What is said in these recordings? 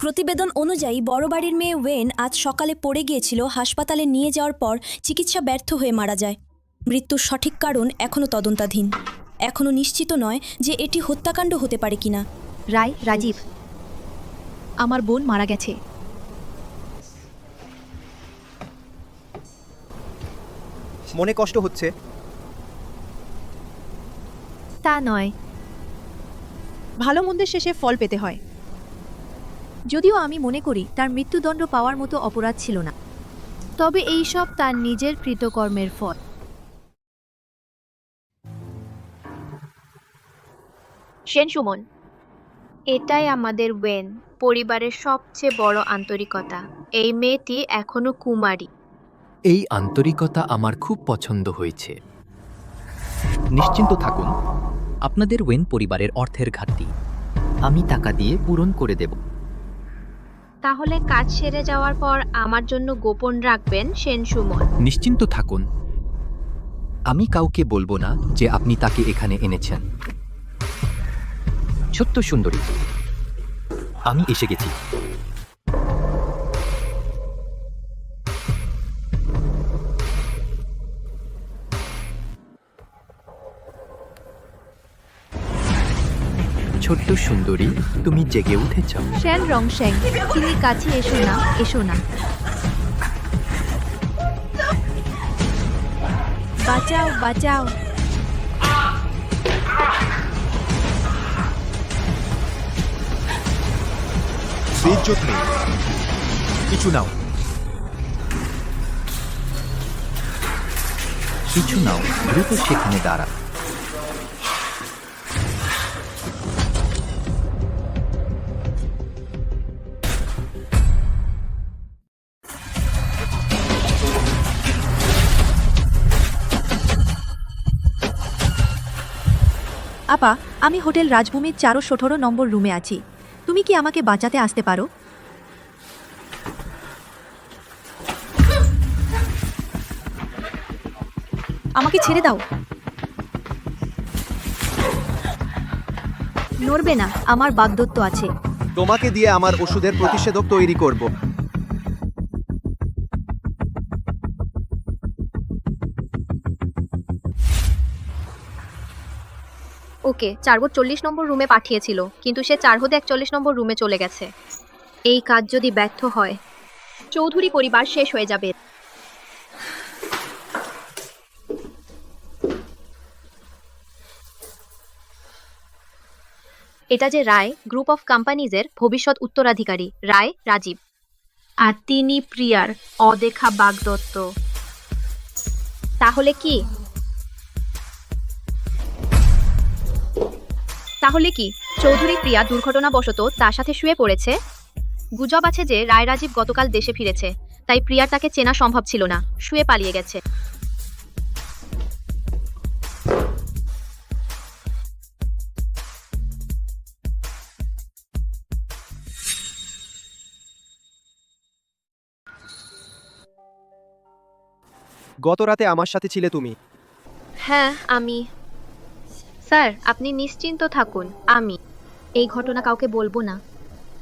প্রতিবেদন অনুযায়ী বড় বাড়ির মেয়ে ওয়েন আজ সকালে পড়ে গিয়েছিল, হাসপাতালে নিয়ে যাওয়ার পর চিকিৎসা ব্যর্থ হয়ে মারা যায়। মৃত্যুর সঠিক কারণ এখনও তদন্তাধীন। এখনও নিশ্চিত নয় যে এটি হত্যাকাণ্ড হতে পারে কিনা। রায়, রাজীব, আমার বোন মারা গেছে। মনে কষ্ট হচ্ছে? তা নয়, ভালো মন্দের শেষে ফল পেতে হয়। যদিও আমি মনে করি তার মৃত্যুদণ্ড পাওয়ার মতো অপরাধ ছিল না, তবে এই সব তার নিজের কৃতকর্মের ফল। সেন সুমন, এটাই আমাদের ওয়েন, পরিবারের সবচেয়ে বড় আন্তরিকতা। এই মেয়েটি এখনো কুমারী। এই আন্তরিকতা আমার খুব পছন্দ হয়েছে। নিশ্চিন্ত থাকুন, আপনাদের ওয়েন পরিবারের অর্থের ঘাটতি আমি টাকা দিয়ে পূরণ করে দেব। তাহলে কাজ সেরে যাওয়ার পর আমার জন্য গোপন রাখবেন সেন সুমন। নিশ্চিন্ত থাকুন, আমি কাউকে বলবো না যে আপনি তাকে এখানে এনেছেন। ছোট্ট সুন্দরী, আমি এসে গেছি। ছোট্ট সুন্দরী, তুমি জেগে উঠেছ। শ্যান রংশ্যাং, তুমি কাছে এসো না, এসো না। বাঁচাও, বাঁচাও। বেইজ্জত নেই, কিছু নাও। কিছু নাও, দ্রুত সেখানে দাঁড়া। আপা, আমি হোটেল রাজভূমির 417 নম্বর রুমে আছি। তুমি কি আমাকে বাঁচাতে আসতে পারো? আমাকে ছেড়ে দাও। নড়বে না, আমার বাগদত্ত আছে। তোমাকে দিয়ে আমার ওষুধের প্রতিষেধক তৈরি করব। ওকে 440 নম্বর রুমে পাঠিয়েছিল, কিন্তু সে 441 নম্বর রুমে চলে গেছে। এই কাজ যদি ব্যর্থ হয়, চৌধুরী পরিবার শেষ হয়ে যাবে। এটা যে রায় গ্রুপ অফ কোম্পানিজের ভবিষ্যৎ উত্তরাধিকারী রায় রাজীব, আর তিনি প্রিয়ার অদেখা বাগদত্ত। তাহলে কি চৌধুরী প্রিয়া দুর্ঘটনাবশত তার সাথে শুয়ে পড়েছে? গুজব আছে যে রায় রাজীব গতকাল দেশে ফিরেছে, তাই প্রিয়ার তাকে চেনা সম্ভব ছিল না, শুয়ে পালিয়ে গেছে। গত রাতে আমার সাথে ছিলে তুমি। হ্যাঁ, আমি। স্যার, আপনি নিশ্চিন্ত থাকুন, আমি এই ঘটনা কাউকে বলবো না।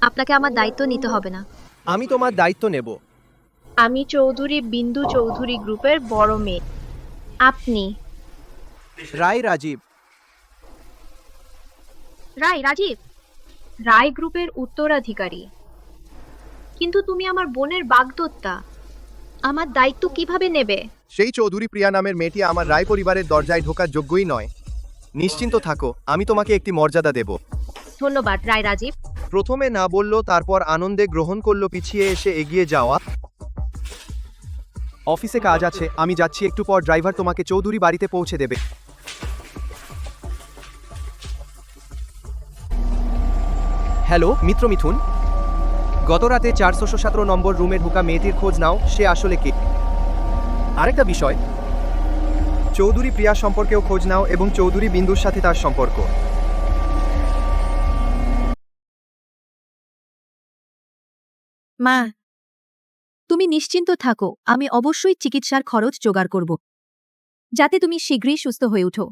আপনাকে আমার দায়িত্ব নিতে হবে না। আমি তোমার দায়িত্ব নেব। আমি চৌধুরী বিন্দু চৌধুরী গ্রুপের বড় মেয়ে। আপনি রায় রাজীব। রাজীব, রায় গ্রুপের উত্তরাধিকারী। কিন্তু তুমি আমার বোনের বাগদত্তা, আমার দায়িত্ব কিভাবে নেবে? সেই চৌধুরী প্রিয়া নামের মেয়েটি আমার রায় পরিবারের দরজায় ঢোকার যোগ্যই নয়। নিশ্চিন্ত থাকো, আমি তোমাকে একটি মর্যাদা দেব। ধন্যবাদ রায় রাজীব। প্রথমে না বলল, তারপর আনন্দে গ্রহণ করলো পিছিয়ে এসে এগিয়ে যাওয়া। অফিসে কাজ আছে, আমি যাচ্ছি, একটু পর ড্রাইভার তোমাকে চৌধুরী বাড়িতে পৌঁছে দেবে। হ্যালো মিত্র মিথুন, গত রাতে 417 নম্বর রুমে ঢোকা মেয়েটির খোঁজ নাও, সে আসলে কে। আরেকটা বিষয়, চৌধুরী প্রিয়া সম্পর্কেও খোঁজ নাও এবং চৌধুরী বিন্দুর সাথে তার সম্পর্ক। মা, তুমি নিশ্চিন্ত থাকো, আমি অবশ্যই চিকিৎসার খরচ জোগাড় করব, যাতে তুমি শীঘ্রই সুস্থ হয়ে ওঠো।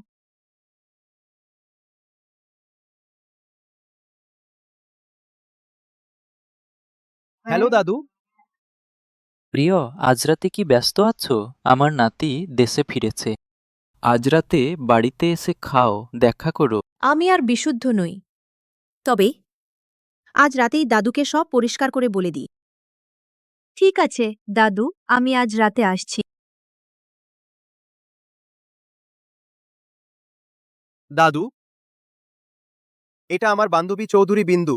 হ্যালো দাদু। প্রিয়, আজ রাতে কি ব্যস্ত আছো? আমার নাতি দেশে ফিরেছে। আজ রাতে বাড়িতে এসে খাও, দেখা করো। আমি আর বিশুদ্ধ নই। তবে আজ রাতেই দাদুকে সব পরিষ্কার করে বলে দিই। ঠিক আছে দাদু, আমি আজ রাতে আসছি। দাদু, এটা আমার বান্ধবী চৌধুরী বিন্দু।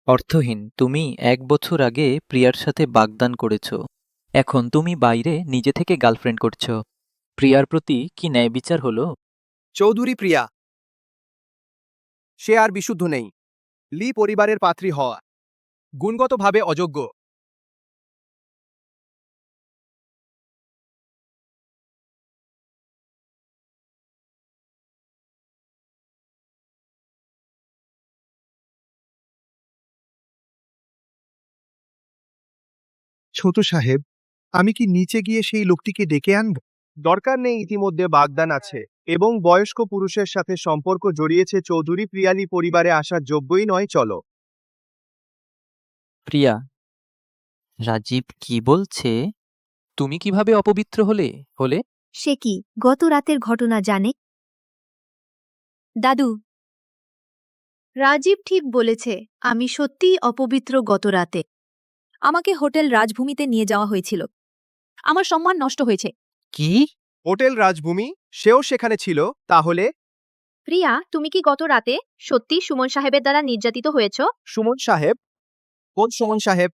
অর্থহীন। তুমি 1 বছর আগে প্রিয়ার সাথে বাগদান করেছ। এখন তুমি বাইরে নিজে থেকে গার্লফ্রেন্ড করছো। প্রিয়ার প্রতি কি ন্যায় বিচার হলো? চৌধুরী প্রিয়া, সে আর বিশুদ্ধ নেই। লি পরিবারের পাত্রী হওয়া গুণগতভাবে অযোগ্য। ছোট সাহেব, আমি কি নিচে গিয়ে সেই লোকটিকে ডেকে আনব? দরকার নেই, ইতিমধ্যে বাগদান আছে এবং বয়স্ক পুরুষের সাথে সম্পর্ক জড়িয়েছে। চৌধুরী প্রিয়ালি পরিবারে আসার যোগ্যই নয়। চলো। প্রিয়া, রাজীব কি বলছে? তুমি কিভাবে অপবিত্র হলে? সে কি গত রাতের ঘটনা জানে? দাদু, রাজীব ঠিক বলেছে। আমি সত্যিই অপবিত্র। গত রাতে আমাকে হোটেল রাজভূমিতে নিয়ে যাওয়া হয়েছিল। আমার সম্মান নষ্ট হয়েছে। কি? হোটেল রাজভূমি? সেও সেখানে ছিল তাহলে? প্রিয়া, তুমি কি গত রাতে সত্যি সুমন সাহেবের দ্বারা নির্যাতিত হয়েছ? সুমন সাহেব? কোন সুমন সাহেব?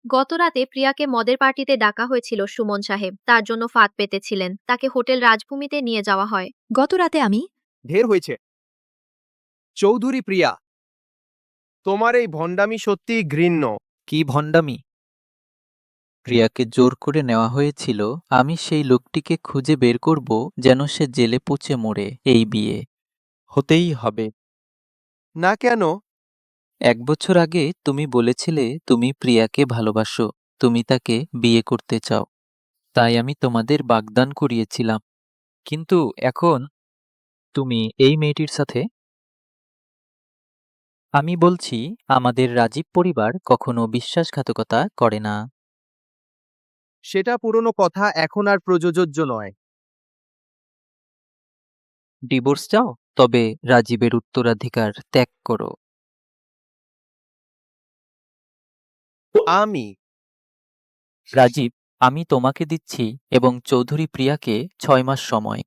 গত রাতে প্রিয়াকে মদের পার্টিতে ডাকা হয়েছিল সুমন সাহেব। তার জন্য ফাঁদ পেতেছিলেন। তাকে হোটেল রাজভূমিতে নিয়ে যাওয়া হয়। গত রাতে আমি ঢের হয়েছে। চৌধুরী প্রিয়া, তোমার এই ভণ্ডামি সত্যিই ঘৃণ্য। কি ভণ্ডামি? প্রিয়াকে জোর করে নেওয়া হয়েছিল। আমি সেই লোকটিকে খুঁজে বের করব, যেন সে জেলে পচে মরে। এই বিয়ে হতেই হবে। না কেন? 1 বছর আগে তুমি বলেছিলে তুমি প্রিয়াকে ভালোবাসো, তুমি তাকে বিয়ে করতে চাও। তাই আমি তোমাদের বাগদান করিয়েছিলাম। কিন্তু এখন তুমি এই মেয়েটির সাথে। আমি বলছি, আমাদের রাজীব পরিবার কখনো বিশ্বাসঘাতকতা করে না। সেটা পুরনো কথা, এখন আর প্রযোজ্য নয়। ডিভোর্স চাও? তবে রাজীবের উত্তরাধিকার ত্যাগ করো। আমি রাজীব, আমি তোমাকে দিচ্ছি এবং চৌধুরী প্রিয়াকে 6 মাস সময়।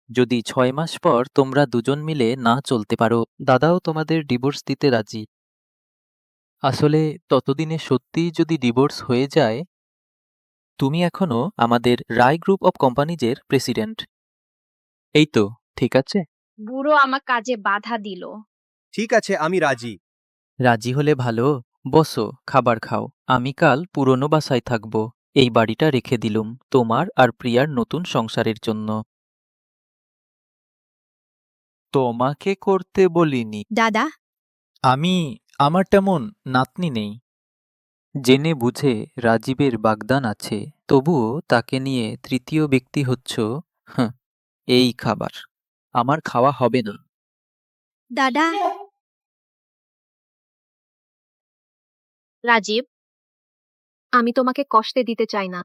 যদি 6 মাস পর তোমরা দুজন মিলে না চলতে পারো, দাদাও তোমাদের ডিভোর্স দিতে রাজি। আসলে ততদিনে সত্যিই যদি ডিভোর্স হয়ে যায়, তুমি এখনো আমাদের রায় গ্রুপ অফ কোম্পানিজের প্রেসিডেন্ট। এই তো, ঠিক আছে? বুড়ো আমার কাজে বাধা দিল। ঠিক আছে, আমি রাজি। রাজি হলে ভালো। বসো, খাবার খাও। আমি কাল পুরনো বাসায় থাকব। এই বাড়িটা রেখে দিলুম তোমার আর প্রিয়ার নতুন সংসারের জন্য। তোমাকে করতে বলিনি। দাদা, আমার তেমন নাতনি নেই। জেনে বুঝে রাজীবের বাগদান আছে, তবুও তাকে নিয়ে তৃতীয় ব্যক্তি হচ্ছ। হাঁ, এই খাবার আমার খাওয়া হবে না। দাদা, রাজীব, আমি তোমাকে কষ্টে দিতে চাই না।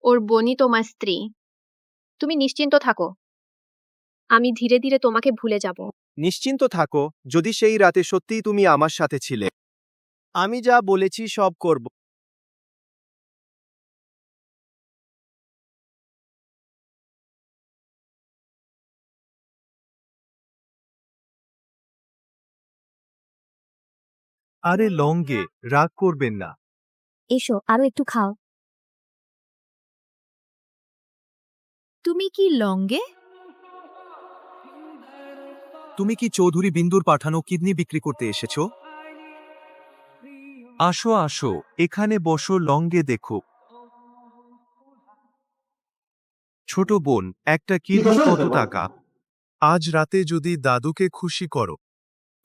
ওর বোনই তোমার স্ত্রী। তুমি নিশ্চিন্ত থাকো। আমি ধীরে ধীরে তোমাকে ভুলে যাব। নিশ্চিন্ত থাকো, যদি সেই রাতে সত্যিই তুমি আমার সাথে ছিলে। আমি যা বলেছি সব করব। আরে লঙ্গে, রাগ করবেন না। এসো আরো একটু খাও। তুমি কি লঙ্গে? তুমি কি চৌধুরী বিন্দুর পাঠানো কিডনি বিক্রি করতে এসেছো? আসো আসো, এখানে বসো, লঙ্গে দেখো। ছোট বোন, একটা কিডনি কত টাকা? আজ রাতে যদি দাদুকে খুশি করো,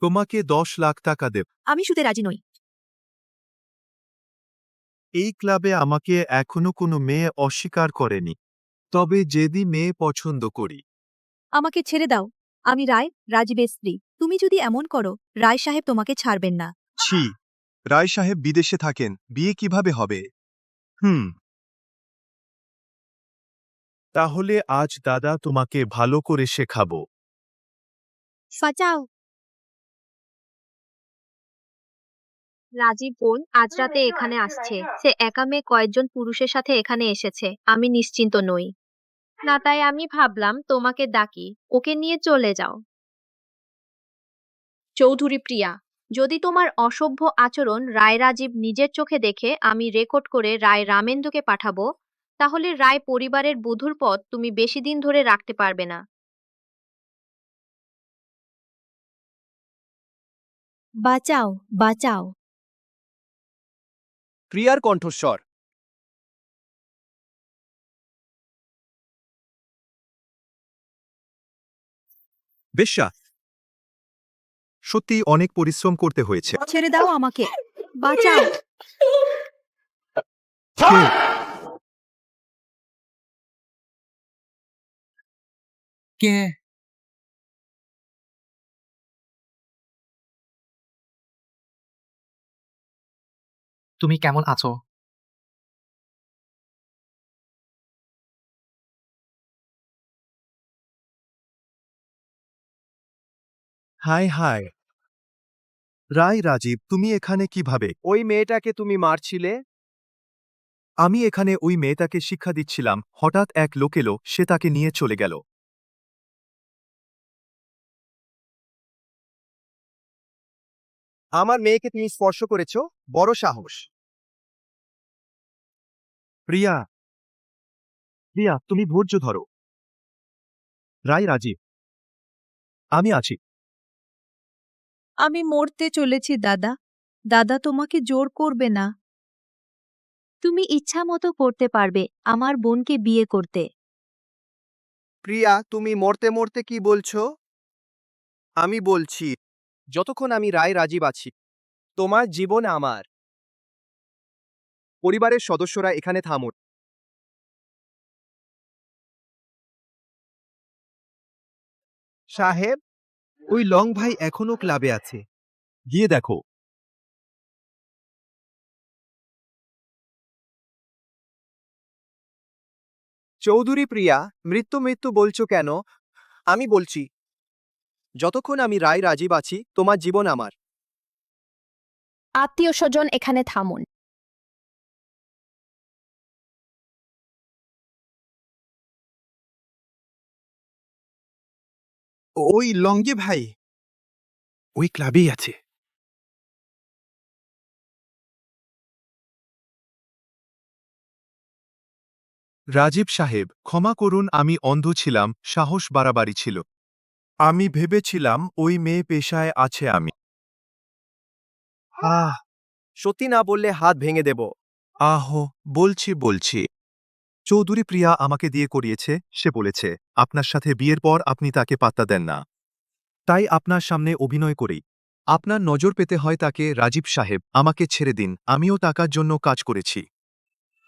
তোমাকে 10 লাখ টাকা দেব। আমি শুতে রাজি নই। এই ক্লাবে আমাকে এখনো কোনো মেয়ে অস্বীকার করেনি। তবে যেদি মেয়ে পছন্দ করি। আমাকে ছেড়ে দাও। আমি রাজীবের স্ত্রী। তুমি যদি এমন করো রায় সাহেব তোমাকে ছাড়বেন না। ছি, রায় সাহেব বিদেশে থাকেন, বিয়ে কিভাবে হবে? তাহলে আজ দাদা তোমাকে ভালো করে শেখাবো। বাঁচাও। রাজীব বোন আজ রাতে এখানে আসছে। সে একা মেয়ে কয়েকজন পুরুষের সাথে এখানে এসেছে। আমি নিশ্চিন্ত নই। না, তাই আমি ভাবলাম তোমাকে ডাকি, ওকে নিয়ে চলে যাও। চৌধুরী প্রিয়া, যদি তোমার অসভ্য আচরণ রায় রাজীব নিজের চোখে দেখে আমি রেকর্ড করে রায় রামেন্দুকে পাঠাবো, তাহলে রায় পরিবারের বধূর পদ তুমি বেশি দিন ধরে রাখতে পারবে না। বাঁচাও, বাঁচাও। প্রিয়ার কণ্ঠস্বর। বেশ্যা, সত্যি অনেক পরিশ্রম করতে হয়েছে। ছেড়ে দাও আমাকে। বাঁচাও। কে? তুমি কেমন আছো? হায় হায়, রায় রাজীব, তুমি এখানে কিভাবে? ওই মেয়েটাকে তুমি মারছিলে? আমি এখানে ওই মেয়েটাকে শিক্ষা দিচ্ছিলাম, হঠাৎ এক লোক এলো, সে তাকে নিয়ে চলে গেল। আমার মেয়েকে তুমি স্পর্শ করেছো? বড় সাহস! প্রিয়া, প্রিয়া, তুমি ধৈর্য ধরো। রায় রাজীব, আমি আছি। আমি মরতে চলেছি দাদা। দাদা তোমাকে জোর করবে না। তুমি ইচ্ছা মতো করতে পারবে আমার বোনকে বিয়ে করতে। প্রিয়া, তুমি মরতে মরতে কি বলছো? আমি বলছি, যতক্ষণ আমি রায় রাজীব আছি, তোমার জীবন আমার। পরিবারের সদস্যরা এখানে থামুন। সাহেব, ওই লং ভাই এখনো ক্লাবে আছে। গিয়ে দেখো। চৌধুরী প্রিয়া, মৃত্যু মৃত্যু বলছো কেন? আমি বলছি, যতক্ষণ আমি রায় রাজীব আছি, তোমার জীবন আমার। আত্মীয় স্বজন এখানে থামুন। ওই লঙ্গে ভাই ওই ক্লাবেই আছে। রাজীব সাহেব, ক্ষমা করুন, আমি অন্ধ ছিলাম, সাহস বাড়াবাড়ি ছিল। আমি ভেবেছিলাম ওই মেয়ে পেশায় আছে আমি। আহ সত্যি না বললে হাত ভেঙে দেব। আহো, বলছি। চৌধুরী প্রিয়া আমাকে দিয়ে করিয়েছে, সে বলেছে আপনার সাথে বিয়ের পর আপনি তাকে পাত্তা দেন না। তাই আপনার সামনে অভিনয় করি। আপনার নজর পেতে হয় তাকে। রাজীব সাহেব, আমাকে ছেড়ে দিন, আমিও টাকার জন্য কাজ করেছি।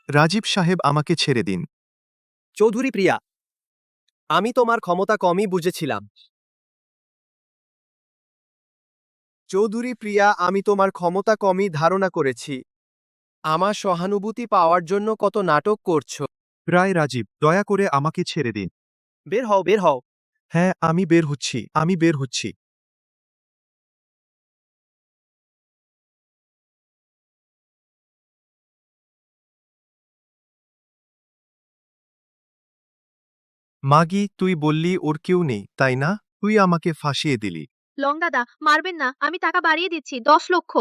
রাজীব সাহেব, আমাকে ছেড়ে দিন। চৌধুরী প্রিয়া, আমি তোমার ক্ষমতা কমই বুঝেছিলাম। চৌধুরী প্রিয়া, আমি তোমার ক্ষমতা কমই ধারণা করেছি। আমার সহানুভূতি পাওয়ার জন্য কত নাটক করছো। রায় রাজীব, দয়া করে আমাকে ছেড়ে দিন। বের হও, বের হও। হ্যাঁ, আমি বের হচ্ছি। মাগি, তুই বললি ওর কেউ নেই, তাই না? তুই আমাকে ফাঁসিয়ে দিলি। লং দাদা, মারবেন না, আমি টাকা বাড়িয়ে দিচ্ছি 10 লক্ষ।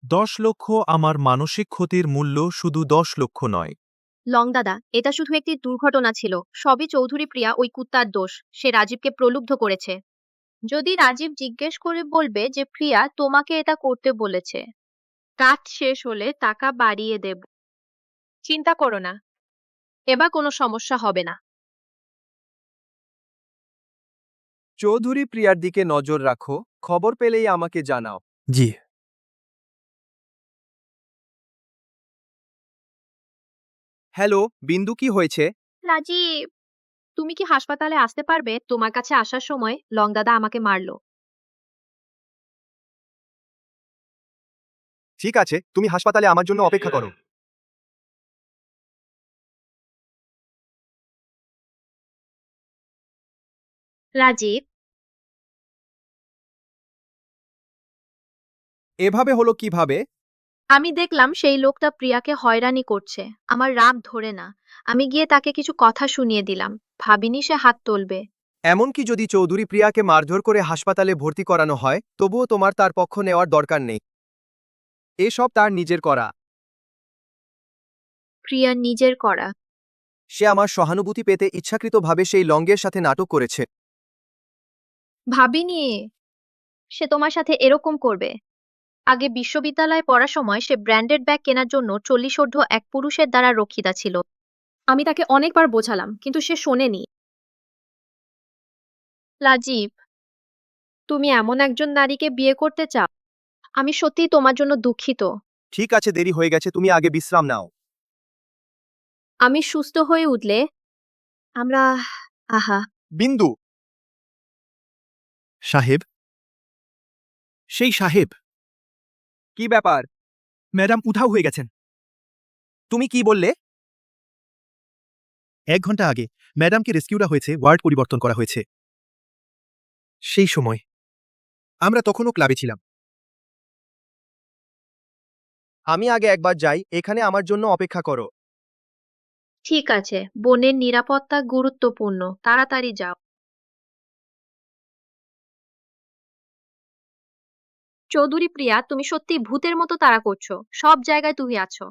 10 লক্ষ? আমার মানসিক ক্ষতির মূল্য শুধু 10 লক্ষ নয়। লং দাদা, এটা শুধু একটি দুর্ঘটনা ছিল। সবই চৌধুরী প্রিয়া ওই কুত্তার দোষ। সে রাজীবকে প্রলুব্ধ করেছে। যদি রাজীব জিজ্ঞেস করে বলবে যে প্রিয়া তোমাকে এটা করতে বলেছে, কাজ শেষ হলে টাকা বাড়িয়ে দেব। চিন্তা করো না, এবার কোনো সমস্যা হবে না। চৌধুরী প্রিয়ার দিকে নজর রাখো, খবর পেলেই আমাকে জানাও। জি। হ্যালো, বিন্দু, কি হয়েছে? রাজীব, তুমি কি হাসপাতালে আসতে পারবে? তোমার কাছে আসার সময় লং দাদা আমাকে মারলো। ঠিক আছে, তুমি হাসপাতালে আমার জন্য অপেক্ষা করো। রাজীব, এভাবে হলো কিভাবে? আমি দেখলাম সেই লোকটা প্রিয়াকে হয়রানি করছে। আমার রাগ ধরে না। আমি গিয়ে তাকে কিছু কথা শুনিয়ে দিলাম। ভাবিনি সে হাত তুলবে। এমনকি যদি চৌধুরী প্রিয়াকে মারধর করে হাসপাতালে ভর্তি করানো হয়, তবুও তোমার তার পক্ষ নেওয়ার দরকার নেই। এসব তার নিজের করা। প্রিয়া নিজের করা। সে আমার সহানুভূতি পেতে ইচ্ছাকৃতভাবে সেই লঙ্গের সাথে নাটক করেছে। ভাবিনি সে তোমার সাথে এরকম করবে। আগে বিশ্ববিদ্যালয়ে পড়ার সময় সে ব্র্যান্ডেড ব্যাগ কেনার জন্য 40 এক পুরুষের দ্বারা রক্ষিতা ছিল। আমি তাকে অনেকবার বোঝালাম, কিন্তু সে শোনেনি। রাজীব, তুমি এমন একজন নারীকে বিয়ে করতে চাও? আমি সত্যিই তোমার জন্য দুঃখিত। ঠিক আছে, দেরি হয়ে গেছে, তুমি আগে বিশ্রাম নাও। আমি সুস্থ হয়ে উঠলে আমরা আহা। বিন্দু সাহেব, সেই সাহেব, কি ব্যাপার? ম্যাডাম উধাও হয়ে গেছেন। তুমি কি বললে? 1 ঘন্টা আগে ম্যাডামকে রেস্কিউরা হয়েছে, ওয়ার্ড পরিবর্তন করা হয়েছে। সেই সময় আমরা তখনও ক্লাবে ছিলাম। আমি আগে একবার যাই, এখানে আমার জন্য অপেক্ষা করো। ঠিক আছে, বোনের নিরাপত্তা গুরুত্বপূর্ণ। তাড়াতাড়ি যাও। চৌধুরী প্রিয়া, তুমি সত্যি ভূতের মতো তাড়া করছো। সব জায়গায় তুমি আছো।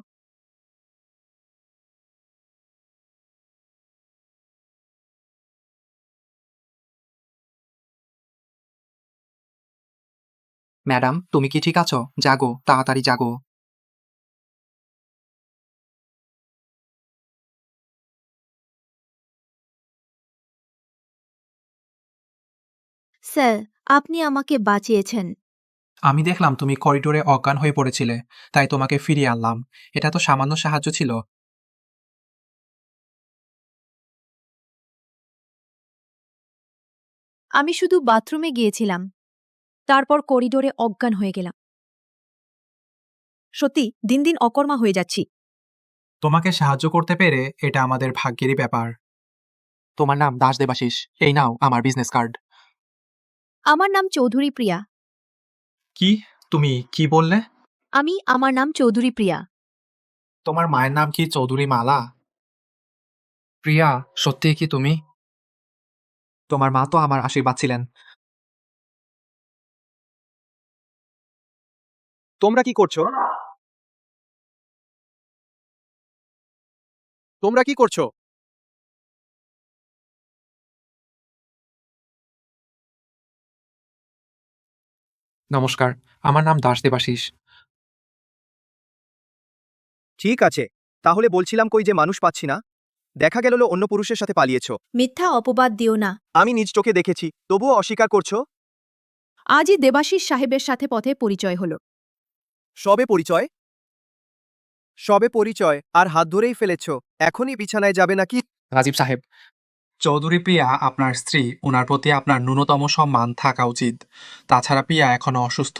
ম্যাডাম, তুমি কি ঠিক আছো? জাগো, তাড়াতাড়ি জাগো। স্যার, আপনি আমাকে বাঁচিয়েছেন। আমি দেখলাম তুমি করিডোরে অজ্ঞান হয়ে পড়েছিলে, তাই তোমাকে ফিরিয়ে আনলাম। এটা তো সামান্য সাহায্য ছিল। আমি শুধু বাথরুমে গিয়েছিলাম, তারপর করিডোরে অজ্ঞান হয়ে গেলাম। সত্যি দিন দিন অকর্মা হয়ে যাচ্ছি। তোমাকে সাহায্য করতে পেরে এটা আমাদের ভাগ্যেরই ব্যাপার। তোমার নাম দাস দেবাশিস। এই নাও আমার বিজনেস কার্ড। আমার নাম চৌধুরী প্রিয়া। কি? তুমি কি বললে? আমার নাম চৌধুরী প্রিয়া। তোমার মায়ের নাম কি চৌধুরী মালা? প্রিয়া, সত্যি কি তুমি? তোমার মা তো আমার আশীর্বাদ ছিলেন। তোমরা কি করছো? তোমরা কি করছো? নমস্কার, আমার নাম দাস দেবাশিস। ঠিক আছে, তাহলে বলছিলাম কই যে মানুষ পাচ্ছি না। দেখা গেল অন্য পুরুষের সাথে পালিয়েছো। মিথ্যা অপবাদ দিও না। আমি নিজ চোখে দেখেছি, তবুও অস্বীকার করছো। আজই দেবাশিস সাহেবের সাথে পথে পরিচয় হলো। সবে পরিচয়? সবে পরিচয় আর হাত ধরেই ফেলেছ। এখনই বিছানায় যাবে নাকি? রাজীব সাহেব, চৌধুরী প্রিয়া আপনার স্ত্রী, ওনার প্রতি আপনার ন্যূনতম সম্মান থাকা উচিত। তাছাড়া প্রিয়া এখনো অসুস্থ।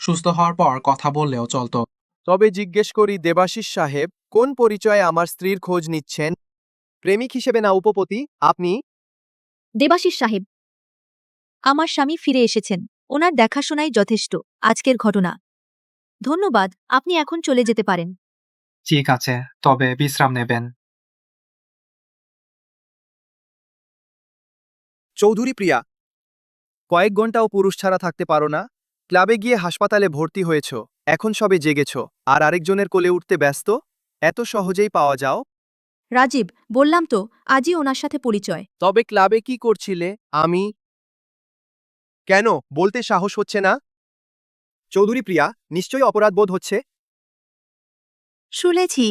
সুস্থ হওয়ার পর কথা বললেও চলতো। তবে জিজ্ঞেস করি দেবাশিস সাহেব, কোন পরিচয়ে আমার স্ত্রীর খোঁজ নিচ্ছেন? প্রেমিক হিসেবে না উপপতি? আপনি? দেবাশিস সাহেব, আমার স্বামী ফিরে এসেছেন। ওনার দেখাশোনাই যথেষ্ট। আজকের ঘটনা। ধন্যবাদ, আপনি এখন চলে যেতে পারেন। ঠিক আছে, তবে বিশ্রাম নেবেন। চৌধুরী প্রিয়া, কয়েক ঘন্টাও পুরুষ ছাড়া থাকতে পারো না? ক্লাবে গিয়ে হাসপাতালে ভর্তি হয়েছ, এখন সবে জেগেছ, আর আরেকজনের কোলে উঠতে ব্যস্ত? এত সহজেই পাওয়া যাও? রাজীব, বললাম তো আজই ওনার সাথে পরিচয়। তবে ক্লাবে কি করছিলে? আমি কেন বলতে সাহস হচ্ছে না? চৌধুরী প্রিয়া, নিশ্চয়ই অপরাধ বোধ হচ্ছে। শুনেছি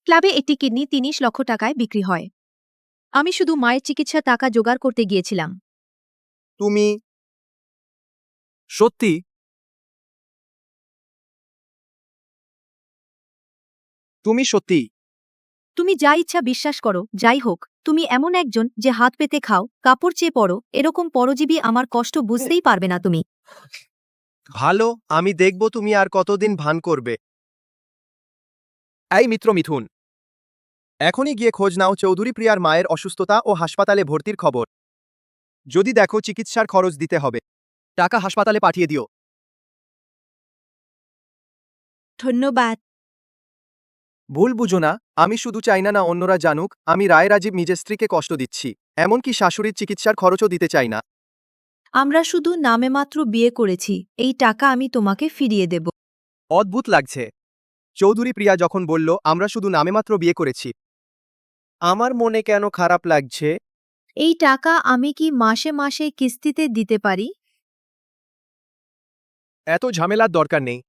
ক্লাবে একটি কিডনি ৩০ লক্ষ টাকায় বিক্রি হয়। আমি শুধু মায়ের চিকিৎসা টাকা জোগাড় করতে গিয়েছিলাম। তুমি সত্যি? তুমি সত্যি? তুমি যা ইচ্ছা বিশ্বাস করো, যাই হোক, তুমি এমন একজন যে হাত পেতে খাও, কাপড় চেয়ে পড়ো, এরকম পরজীবী আমার কষ্ট বুঝতেই পারবে না তুমি। ভালো, আমি দেখব তুমি আর কতদিন ভান করবে। এই মিত্র মিথুন, এখনই গিয়ে খোঁজ নাও চৌধুরী প্রিয়ার মায়ের অসুস্থতা ও হাসপাতালে ভর্তির খবর। যদি দেখো চিকিৎসার খরচ দিতে হবে, টাকা হাসপাতালে পাঠিয়ে দিও। ধন্যবাদ। ভুল বুঝো না, আমি শুধু চাই না অন্যরা জানুক আমি রায় রাজীব নিজের স্ত্রীকে কষ্ট দিচ্ছি, এমনকি শাশুড়ির চিকিৎসার খরচও দিতে চাই না। আমরা শুধু নামে মাত্র বিয়ে করেছি, এই টাকা আমি তোমাকে ফিরিয়ে দেব। অদ্ভুত লাগছে। চৌধুরী প্রিয়া যখন বলল আমরা শুধু নামেমাত্র বিয়ে করেছি, আমার মনে কেন খারাপ লাগছে। এই টাকা আমি কি মাসে মাসে কিস্তিতে দিতে পারি? এত ঝামেলার দরকার নেই।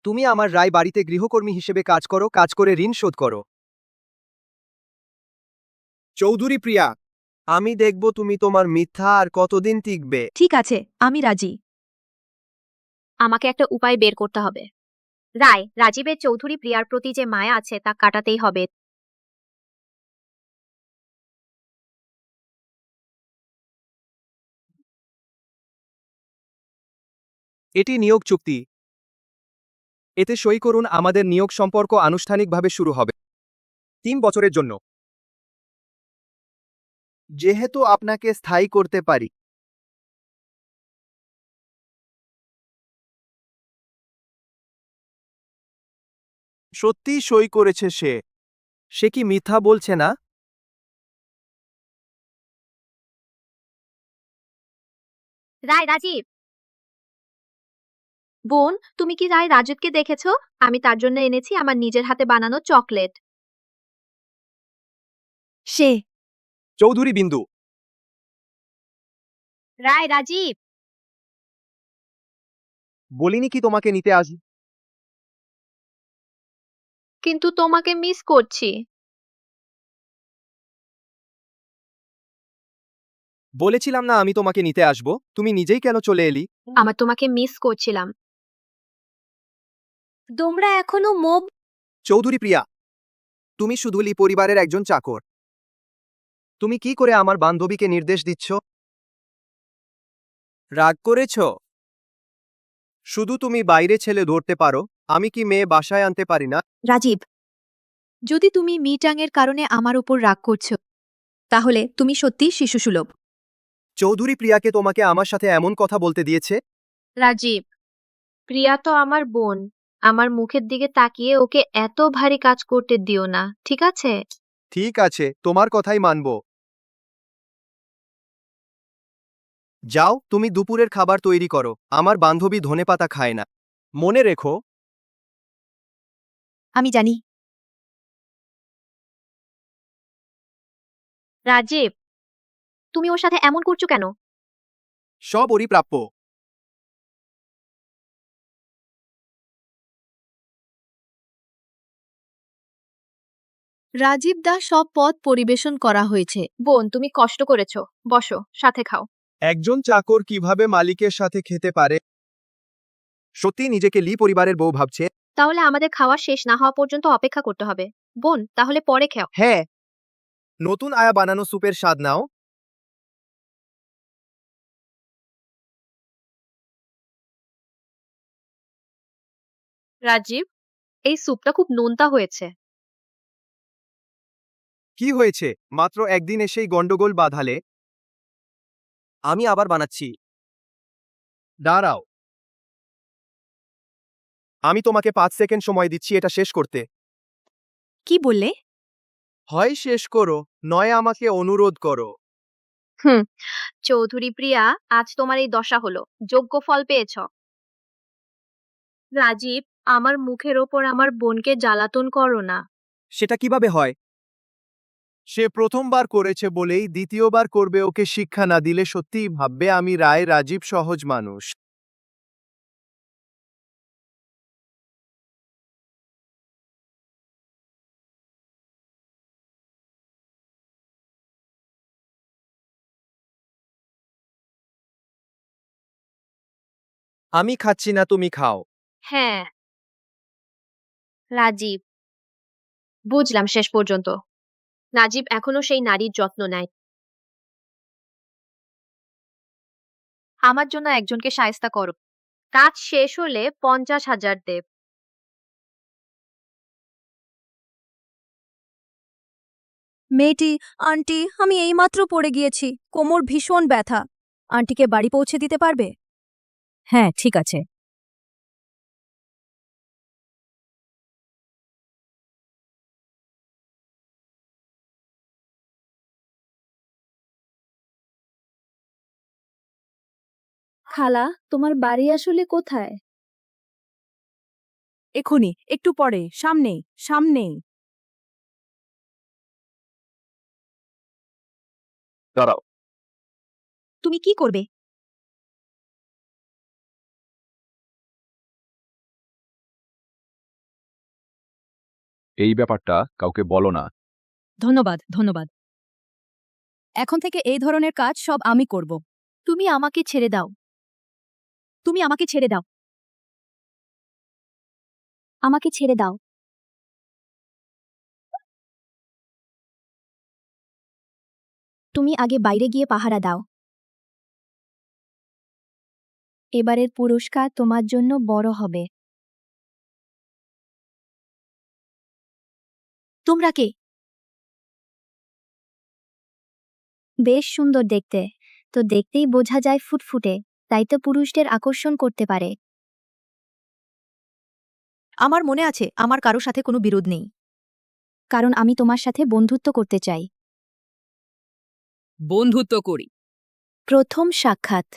তুমি আমার রায় বাড়িতে গৃহকর্মী হিসেবে কাজ করো, কাজ করে ঋণ শোধ করো। চৌধুরী প্রিয়া, আমি দেখব তুমি তোমার মিথ্যা আর কতদিন টিকবে। ঠিক আছে, আমি রাজি। আমাকে একটা উপায় বের করতে হবে। রায় রাজীবের চৌধুরী প্রিয়ার প্রতি যে মায়া আছে তা কাটাতেই হবে। এটি নিয়োগ চুক্তি। এতে সই করুন, আমাদের নিয়োগ সম্পর্ক আনুষ্ঠানিকভাবে শুরু হবে 3 বছরের জন্য। যেহেতু আপনাকে স্থায়ী করতে পারি। সত্যি সই করেছে সে। সে কি মিথ্যা বলছে না? রায় রাজীব, বোন, তুমি কি রায় রাজীবকে দেখেছো? আমি তার জন্য এনেছি আমার নিজের হাতে বানানো চকলেট। সে চৌধুরী বিন্দু, রায় রাজীব, বলিনি কি তোমাকে নিতে আস। কিন্তু তোমাকে মিস করছি। বলেছিলাম না আমি তোমাকে নিতে আসব, তুমি নিজেই কেন চলে এলি? আমার তোমাকে মিস করছিলাম। তোমরা এখনো মোব। চৌধুরী প্রিয়া, তুমি শুধুই পরিবারের একজন চাকর। তুমি কি করে আমার বান্ধবীকে নির্দেশ দিচ্ছ? রাগ করেছ? শুধু তুমি বাইরে ছেলে ধরতে পারো, আমি কি মেয়ে বাসায় আনতে পারি না? রাজীব, যদি তুমি মিটাংয়ের কারণে আমার উপর রাগ করছো, তাহলে তুমি সত্যিই শিশুসুলভ। চৌধুরী প্রিয়াকে তোমাকে আমার সাথে এমন কথা বলতে দিয়েছে? রাজীব, প্রিয়া তো আমার বোন। আমার মুখের দিকে তাকিয়ে ওকে এত ভারী কাজ করতে দিও না, ঠিক আছে? ঠিক আছে, তোমার কথাই মানব। যাও, তুমি দুপুরের খাবার তৈরি করো, আমার বান্ধবী ধনেপাতা খায় না। মনে রেখো। আমি জানি। রাজীব, তুমি ওর সাথে এমন করছো কেন? সব ওরই প্রাপ্য। রাজীব দা, সব পদ পরিবেশন করা হয়েছে। বোন, তুমি কষ্ট করেছো, বসো, সাথে খাও। একজন চাকর কিভাবে মালিকের সাথে খেতে পারে? সত্যি নিজেকে লি পরিবারের বউ ভাবছে? তাহলে আমাদের খাওয়া শেষ না হওয়া পর্যন্ত অপেক্ষা করতে হবে। বোন, তাহলে পরে খাও। হ্যাঁ, নতুন আয়া বানানো স্যুপের স্বাদ নাও। রাজীব, এই স্যুপটা খুব নোনতা হয়েছে। কি হয়েছে? মাত্র একদিন এসেই গন্ডগোল বাঁধালে। আমি আবার বানাচ্ছি। দাঁড়াও, আমি তোমাকে 5 সেকেন্ড সময় দিচ্ছি এটা শেষ করতে। কি বললে? হয় শেষ করো, নয় আমাকে অনুরোধ করো। হুম, চৌধুরী প্রিয়া, আজ তোমার এই দশা হলো, যোগ্য ফল পেয়েছ। রাজীব, আমার মুখের ওপর আমার বোনকে জ্বালাতন করো না। সেটা কিভাবে হয়? সে প্রথমবার করেছে বলেই দ্বিতীয়বার করবে। ওকে শিক্ষা না দিলে সত্যিই ভাববে আমি রায় রাজীব সহজ মানুষ। আমি খাচ্ছি না, তুমি খাও। হ্যাঁ রাজীব, বুঝলাম শেষ পর্যন্ত। রাজীব এখনো সেই নারীর যত্ন নেয়। আমার জন্য একজনকে শায়েস্তা করো, কাজ শেষ হলে 50,000 দেব। মেয়েটি, আন্টি, আমি এইমাত্র পড়ে গিয়েছি, কোমর ভীষণ ব্যথা। আন্টিকে বাড়ি পৌঁছে দিতে পারবে? হ্যাঁ, ঠিক আছে। খালা, তোমার বাড়ি আসলে কোথায়? এখুনি, একটু পরে, সামনেই, সামনেই। দাঁড়াও। তুমি কি করবে? এই ব্যাপারটা কাউকে বলো না। ধন্যবাদ, ধন্যবাদ। এখন থেকে এই ধরনের কাজ সব আমি করব। তুমি আমাকে ছেড়ে দাও। তুমি আমাকে ছেড়ে দাও। আমাকে ছেড়ে দাও। তুমি আগে বাইরে গিয়ে পাহারা দাও। এবারের পুরস্কার তোমার জন্য বড় হবে। তোমরা কে? বেশ সুন্দর দেখতে, তো দেখতেই বোঝা যায় ফুটফুটে, তাই তো পুরুষদের আকর্ষণ করতে পারে। আমার মনে আছে আমার কারো সাথে কোনো বিরোধ নেই। কারণ আমি তোমার সাথে বন্ধুত্ব করতে চাই। বন্ধুত্ব করি। প্রথম সাক্ষাৎ,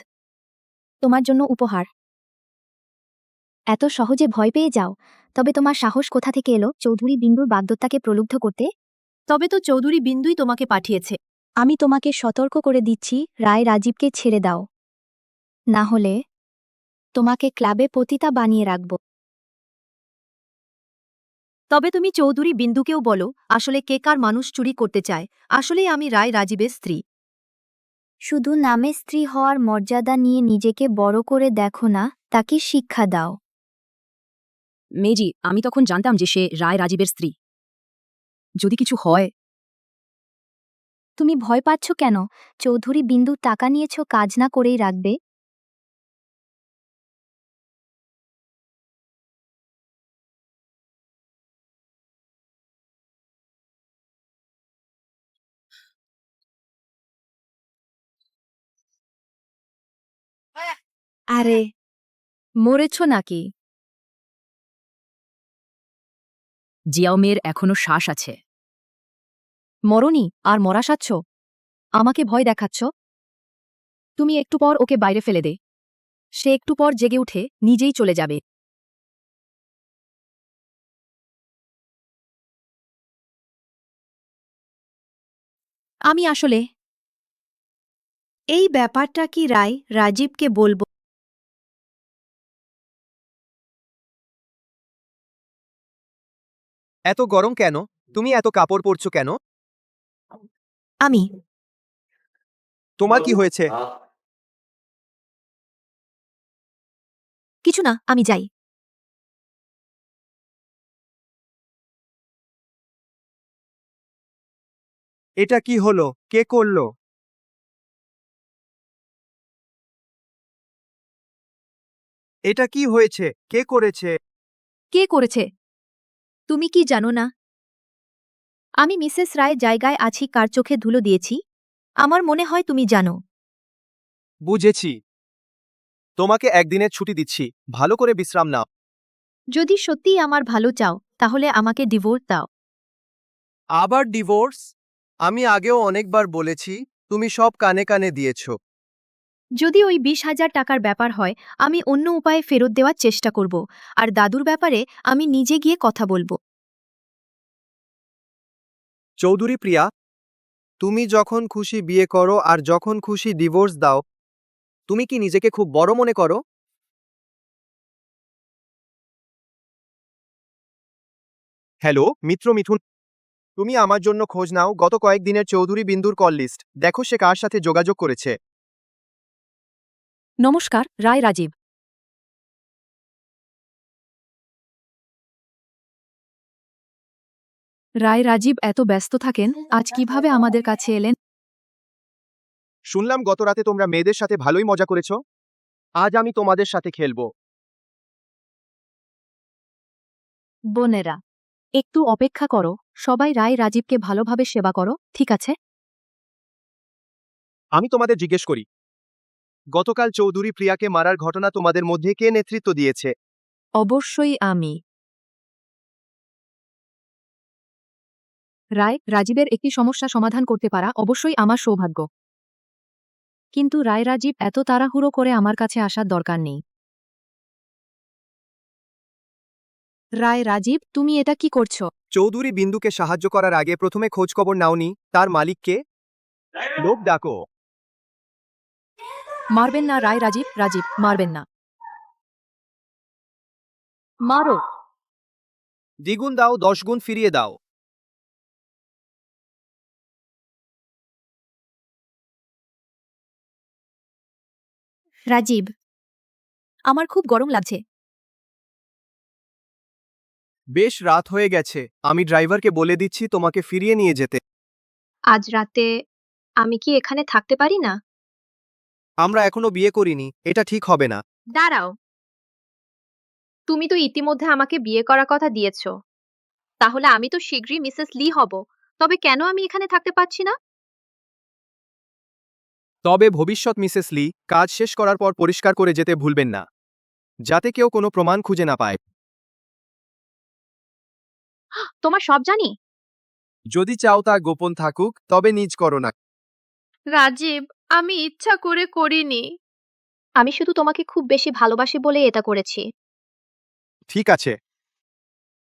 তোমার জন্য উপহার। এত সহজে ভয় পেয়ে যাও, তবে তোমার সাহস কোথা থেকে এলো চৌধুরী বিন্দুর বাগদত্তাকে প্রলুব্ধ করতে? তবে তো চৌধুরী বিন্দুই তোমাকে পাঠিয়েছে। আমি তোমাকে সতর্ক করে দিচ্ছি, রায় রাজীবকে ছেড়ে দাও, না হলে তোমাকে ক্লাবে পতিতা বানিয়ে রাখব। তবে তুমি চৌধুরী বিন্দুকেও বলো আসলে কে কার মানুষ চুরি করতে চায়। আসলেই আমি রায় রাজীবের স্ত্রী। শুধু নামে স্ত্রী হওয়ার মর্যাদা নিয়ে নিজেকে বড় করে দেখো না, তাকে শিক্ষা দাও। মেজি, আমি তখন জানতাম যে সে রায় রাজীবের স্ত্রী। যদি কিছু হয়। তুমি ভয় পাচ্ছ কেন? চৌধুরী বিন্দু টাকা নিয়েছ কাজ না করেই রাখবে। আরে, মরেছ নাকি? জিয়াও মেয়ের এখনো শ্বাস আছে। মরনি আর মরা সাচ্ছ? আমাকে ভয় দেখাচ্ছ? তুমি একটু পর ওকে বাইরে ফেলে দে। সে একটু পর জেগে উঠে নিজেই চলে যাবে। আমি আসলে এই ব্যাপারটা কি রায় রাজীবকে বলবো? এত গরম কেন? তুমি এত কাপড় পরছো কেন? আমি তোমার কি হয়েছে? কিছু না, আমি যাই। এটা কি হলো? কে করলো? এটা কি হয়েছে? কে করেছে? কে করেছে? তুমি কি জানো না? আমি মিসেস রায় জায়গায় আছি কার চোখে ধুলো দিয়েছি? আমার মনে হয় তুমি জানো। বুঝেছি। তোমাকে একদিনের ছুটি দিচ্ছি, ভালো করে বিশ্রাম নাও। যদি সত্যিই আমার ভালো চাও তাহলে আমাকে ডিভোর্স দাও। আবার ডিভোর্স? আমি আগেও অনেকবার বলেছি, তুমি সব কানে কানে দিয়েছ। যদি ওই 20,000 টাকার ব্যাপার হয় আমি অন্য উপায়ে ফেরত দেওয়ার চেষ্টা করব, আর দাদুর ব্যাপারে আমি নিজে গিয়ে কথা বলবো। চৌধুরী প্রিয়া, তুমি যখন খুশি বিয়ে করো আর যখন খুশি ডিভোর্স দাও, তুমি কি নিজেকে খুব বড় মনে করো? হ্যালো, মিত্র মিথুন। তুমি আমার জন্য খোঁজ নাও গত কয়েকদিনের চৌধুরী বিন্দুর কল লিস্ট, দেখো সে কার সাথে যোগাযোগ করেছে। নমস্কার, রায় রাজীব। রায় রাজীব এত ব্যস্ত থাকেন, আজ কিভাবে আমাদের কাছে এলেন? শুনলাম গত রাতে তোমরা মেয়েদের সাথে ভালোই মজা করেছো। আজ আমি তোমাদের সাথে খেলবো। বোনেরা, একটু অপেক্ষা করো, সবাই রায় রাজীবকে ভালোভাবে সেবা করো, ঠিক আছে? আমি তোমাদের জিজ্ঞেস করি, গতকাল চৌধুরী প্রিয়াকে মারার ঘটনা তোমাদের মধ্যে কে নেতৃত্ব দিয়েছে? অবশ্যই আমি। রায় রাজীবের একটি সমস্যা সমাধান করতে পারা অবশ্যই আমার সৌভাগ্য। কিন্তু রায় রাজীব এত তাড়াহুড়ো করে আমার কাছে আসার দরকার নেই। রায় রাজীব, তুমি এটা কি করছো? চৌধুরী বিন্দুকে সাহায্য করার আগে প্রথমে খোঁজ খবর নাওনি তার মালিককে? লোক ডাকো। মারবেন না রায় রাজীব, রাজীব মারবেন না। মারো। দ্বিগুণ দাও, 10 গুণ ফিরিয়ে দাও। রাজীব, আমার খুব গরম লাগছে। বেশ রাত হয়ে গেছে, আমি ড্রাইভারকে বলে দিচ্ছি তোমাকে ফিরিয়ে নিয়ে যেতে। আজ রাতে আমি কি এখানে থাকতে পারি না? আমরা এখনো বিয়ে করিনি, এটা ঠিক হবে না। দাঁড়াও, তুমি তো ইতিমধ্যে আমাকে বিয়ে করার কথা দিয়েছ, তাহলে আমি তো শীঘ্রই মিসেস লি হব। তবে কেন আমি এখানে থাকতে পারছি না? তবে ভবিষ্যৎ মিসেস লি, কাজ শেষ করার পর পরিষ্কার করে যেতে ভুলবেন না, যাতে কেউ কোনো প্রমাণ খুঁজে না পায়। তোমার সব জানি। যদি চাও তা গোপন থাকুক, তবে নিজ করো না। রাজীব, আমি ইচ্ছা করে করিনি। আমি শুধু তোমাকে খুব বেশি ভালোবাসি বলে এটা করেছি। ঠিক আছে,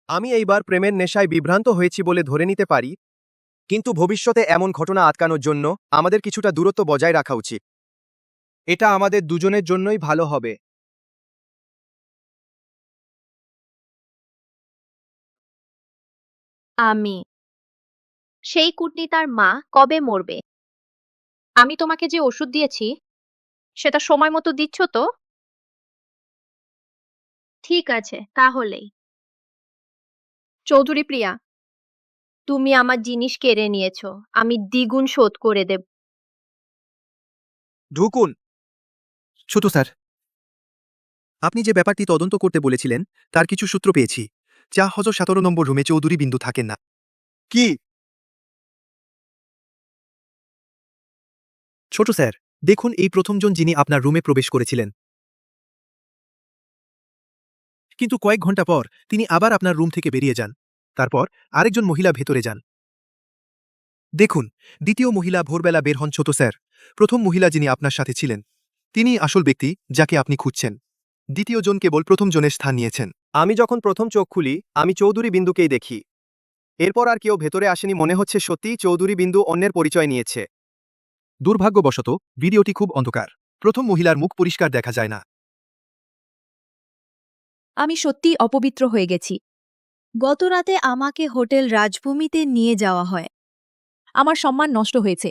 আমি এইবার প্রেমের নেশায় বিভ্রান্ত হয়েছি বলে ধরে নিতে পারি, কিন্তু ভবিষ্যতে এমন ঘটনা আটকানোর জন্য আমাদের কিছুটা দূরত্ব বজায় রাখা উচিত। এটা আমাদের দুজনের জন্যই ভালো হবে। আমি সেই কূটনীতার মা কবে মরবে? আমি তোমাকে যে ওষুধ দিয়েছি সেটা সময় মতো দিচ্ছ তো? ঠিক আছে, তাহলেই। চৌধুরী প্রিয়া, তুমি আমার জিনিস কেড়ে নিয়েছো, আমি দ্বিগুণ শোধ করে দেব। ঢুকুন। ছোট স্যার, আপনি যে ব্যাপারটি তদন্ত করতে বলেছিলেন তার কিছু সূত্র পেয়েছি। 4017 নম্বর রুমে চৌধুরী বিন্দু থাকেন না। কি? ছোট স্যার, দেখুন এই প্রথমজন যিনি আপনার রুমে প্রবেশ করেছিলেন, কিন্তু কয়েক ঘন্টা পর তিনি আবার আপনার রুম থেকে বেরিয়ে যান। তারপর আরেকজন মহিলা ভেতরে যান। দেখুন, দ্বিতীয় মহিলা ভোরবেলা বের হন ছোট স্যার। প্রথম মহিলা যিনি আপনার সাথে ছিলেন, তিনি আসল ব্যক্তি যাকে আপনি খুঁজছেন। দ্বিতীয় জন কেবল প্রথম জনের স্থান নিয়েছেন। আমি যখন প্রথম চোখ খুলি আমি চৌধুরী বিন্দুকেই দেখি। এরপর আর কেউ ভেতরে আসেনি। মনে হচ্ছে সত্যিই চৌধুরী বিন্দু অন্যের পরিচয় নিয়েছে। দুর্ভাগ্যবশত ভিডিওটি খুব অন্ধকার, প্রথম মহিলার মুখ পরিষ্কার দেখা যায় না। আমি সত্যিই অপবিত্র হয়ে গেছি। গতরাতে আমাকে হোটেল রাজভূমিতে নিয়ে যাওয়া হয়। আমার সম্মান নষ্ট হয়েছে।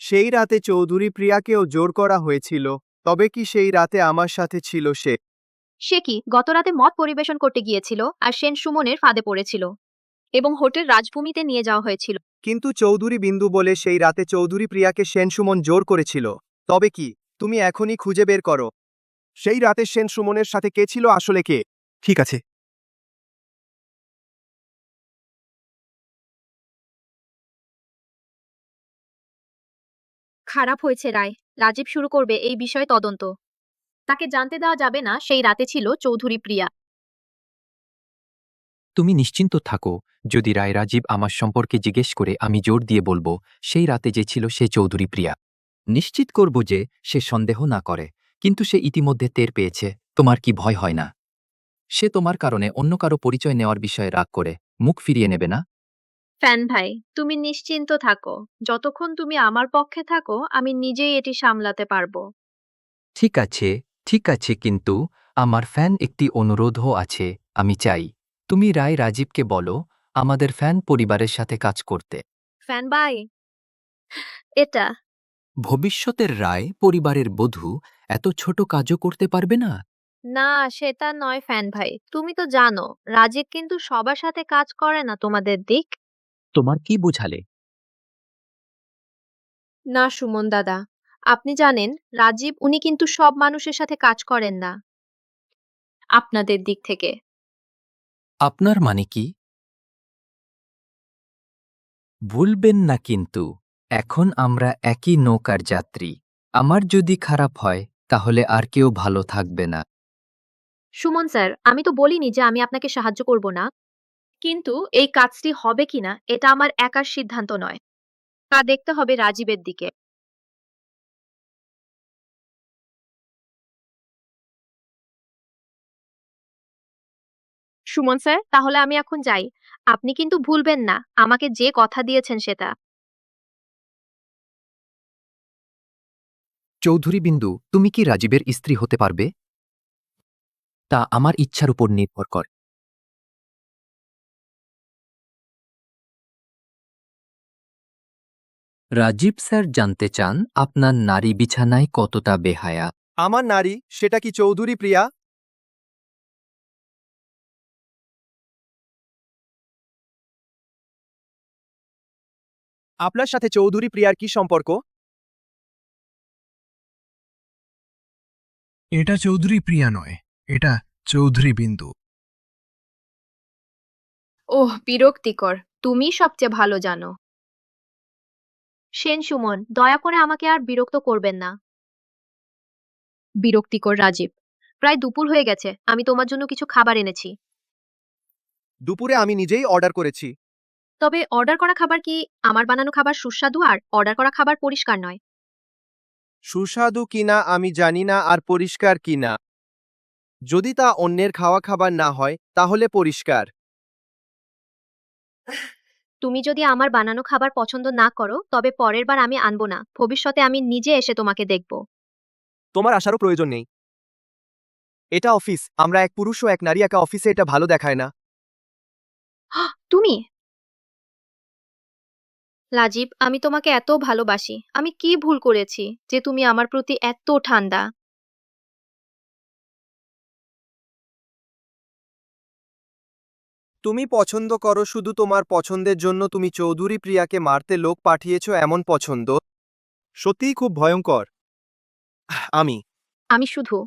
সেই রাতে চৌধুরী প্রিয়াকেও জোর করা হয়েছিল। তবে কি সেই রাতে আমার সাথে ছিল সে? সে কি গতরাতে মদ পরিবেশন করতে গিয়েছিল আর সেন সুমনের ফাঁদে পড়েছিল এবং হোটেল রাজভূমিতে নিয়ে যাওয়া হয়েছিল। কিন্তু চৌধুরী বিন্দু বলে সেই রাতে চৌধুরী প্রিয়াকে সেন সুমন জোর করেছিল। তবে কি? তুমি এখনই খুঁজে বের করো সেই রাতে সেন সুমনের সাথে কে ছিল আসলে কে। ঠিক আছে। খারাপ হয়েছে রায়, রাজীব শুরু করবে এই বিষয়ে তদন্ত। তাকে জানতে দেওয়া যাবে না সেই রাতে ছিল চৌধুরী প্রিয়া। তুমি নিশ্চিন্ত থাকো, যদি রায় রাজীব আমার সম্পর্কে জিজ্ঞেস করে আমি জোর দিয়ে বলবো সেই রাতে যে ছিল সে চৌধুরী প্রিয়া। নিশ্চিত করব যে সে সন্দেহ না করে, কিন্তু সে ইতিমধ্যে টের পেয়েছে। তোমার কি ভয় হয় না? সে তোমার কারণে অন্য কারো পরিচয় নেওয়ার বিষয়ে রাগ করে মুখ ফিরিয়ে নেবে না? ফ্যান ভাই, তুমি নিশ্চিন্ত থাকো। যতক্ষণ তুমি আমার পক্ষে থাকো আমি নিজেই এটি সামলাতে পারবো। ঠিক আছে, কিন্তু আমার ফ্যান একটি অনুরোধও আছে। আমি চাই তুমি রায় রাজীবকে বলো আমাদের ফ্যান পরিবারের সাথে কাজ করতে। ফ্যান ভাই, এটা ভবিষ্যতের রায় পরিবারের বধূ এত ছোট কাজও করতে পারবে না? না, সেটা নয় ফ্যান ভাই। তুমি তো জানো রাজীব কিন্তু সবার সাথে কাজ করে না তোমাদের দিক। তোমার কি বুঝালে? না সুমন দাদা, আপনি জানেন রাজীব উনি কিন্তু সব মানুষের সাথে কাজ করেন না আপনাদের দিক থেকে। আপনার মানে কি? ভুলবেন না কিন্তু এখন আমরা একই নৌকার যাত্রী। আমার যদি খারাপ হয় তাহলে আর কেউ ভালো থাকবে না। সুমন স্যার, আমি তো বলিনি যে আমি আপনাকে সাহায্য করব না, কিন্তু এই কাজটি হবে কিনা এটা আমার একার সিদ্ধান্ত নয়। তা দেখতে হবে রাজীবের দিকে। সুমন স্যার, তাহলে আমি এখন যাই। আপনি কিন্তু ভুলবেন না আমাকে যে কথা দিয়েছেন সেটা। চৌধুরী বিন্দু, তুমি কি রাজীবের স্ত্রী হতে পারবে? তা আমার ইচ্ছার উপর নির্ভর করে। রাজীব স্যার জানতে চান আপনার নারী বিছানায় কতটা বেহায়া। আমার নারী, সেটা কি চৌধুরী প্রিয়া? আপনার সাথে চৌধুরী প্রিয়ার কি সম্পর্ক? এটা চৌধুরী প্রিয়া নয়, এটা চৌধুরী বিন্দু। ওহ, বিরক্তিকর। তুমি সবচেয়ে ভালো জানো। সেন সুমন, দয়া করে আমাকে আর বিরক্ত করবেন না। বিরক্তিকর রাজীব। প্রায় দুপুর হয়ে গেছে, আমি তোমার জন্য কিছু খাবার এনেছি। দুপুরে আমি নিজেই অর্ডার করেছি। তবে অর্ডার করা খাবার কি আমার বানানো খাবার সুস্বাদু আর অর্ডার করা খাবার পরিষ্কার নয়? সুস্বাদু কিনা আমি জানি না, আর পরিষ্কার কিনা। যদি তা অন্যের খাওয়া খাবার না হয় তাহলে পরিষ্কার। তুমি যদি আমার বানানো খাবার পছন্দ না করো তবে পরের বার আমি আনবো না। ভবিষ্যতে আমি নিজে এসে তোমাকে দেখব। তোমার আসারও প্রয়োজন নেই। এটা অফিস, আমরা এক পুরুষ ও এক নারী একা অফিসে, এটা ভালো দেখায় না। তুমি? রাজীব, আমি তোমাকে এত ভালোবাসি। আমি কি ভুল করেছি যে তুমি আমার প্রতি এত ঠান্ডা? তুমি পছন্দ করো শুধু তোমার পছন্দের জন্য তুমি চৌধুরী প্রিয়াকে মারতে লোক পাঠিয়েছো, এমন পছন্দ সত্যিই খুব ভয়ঙ্কর। আমি আমি শুধু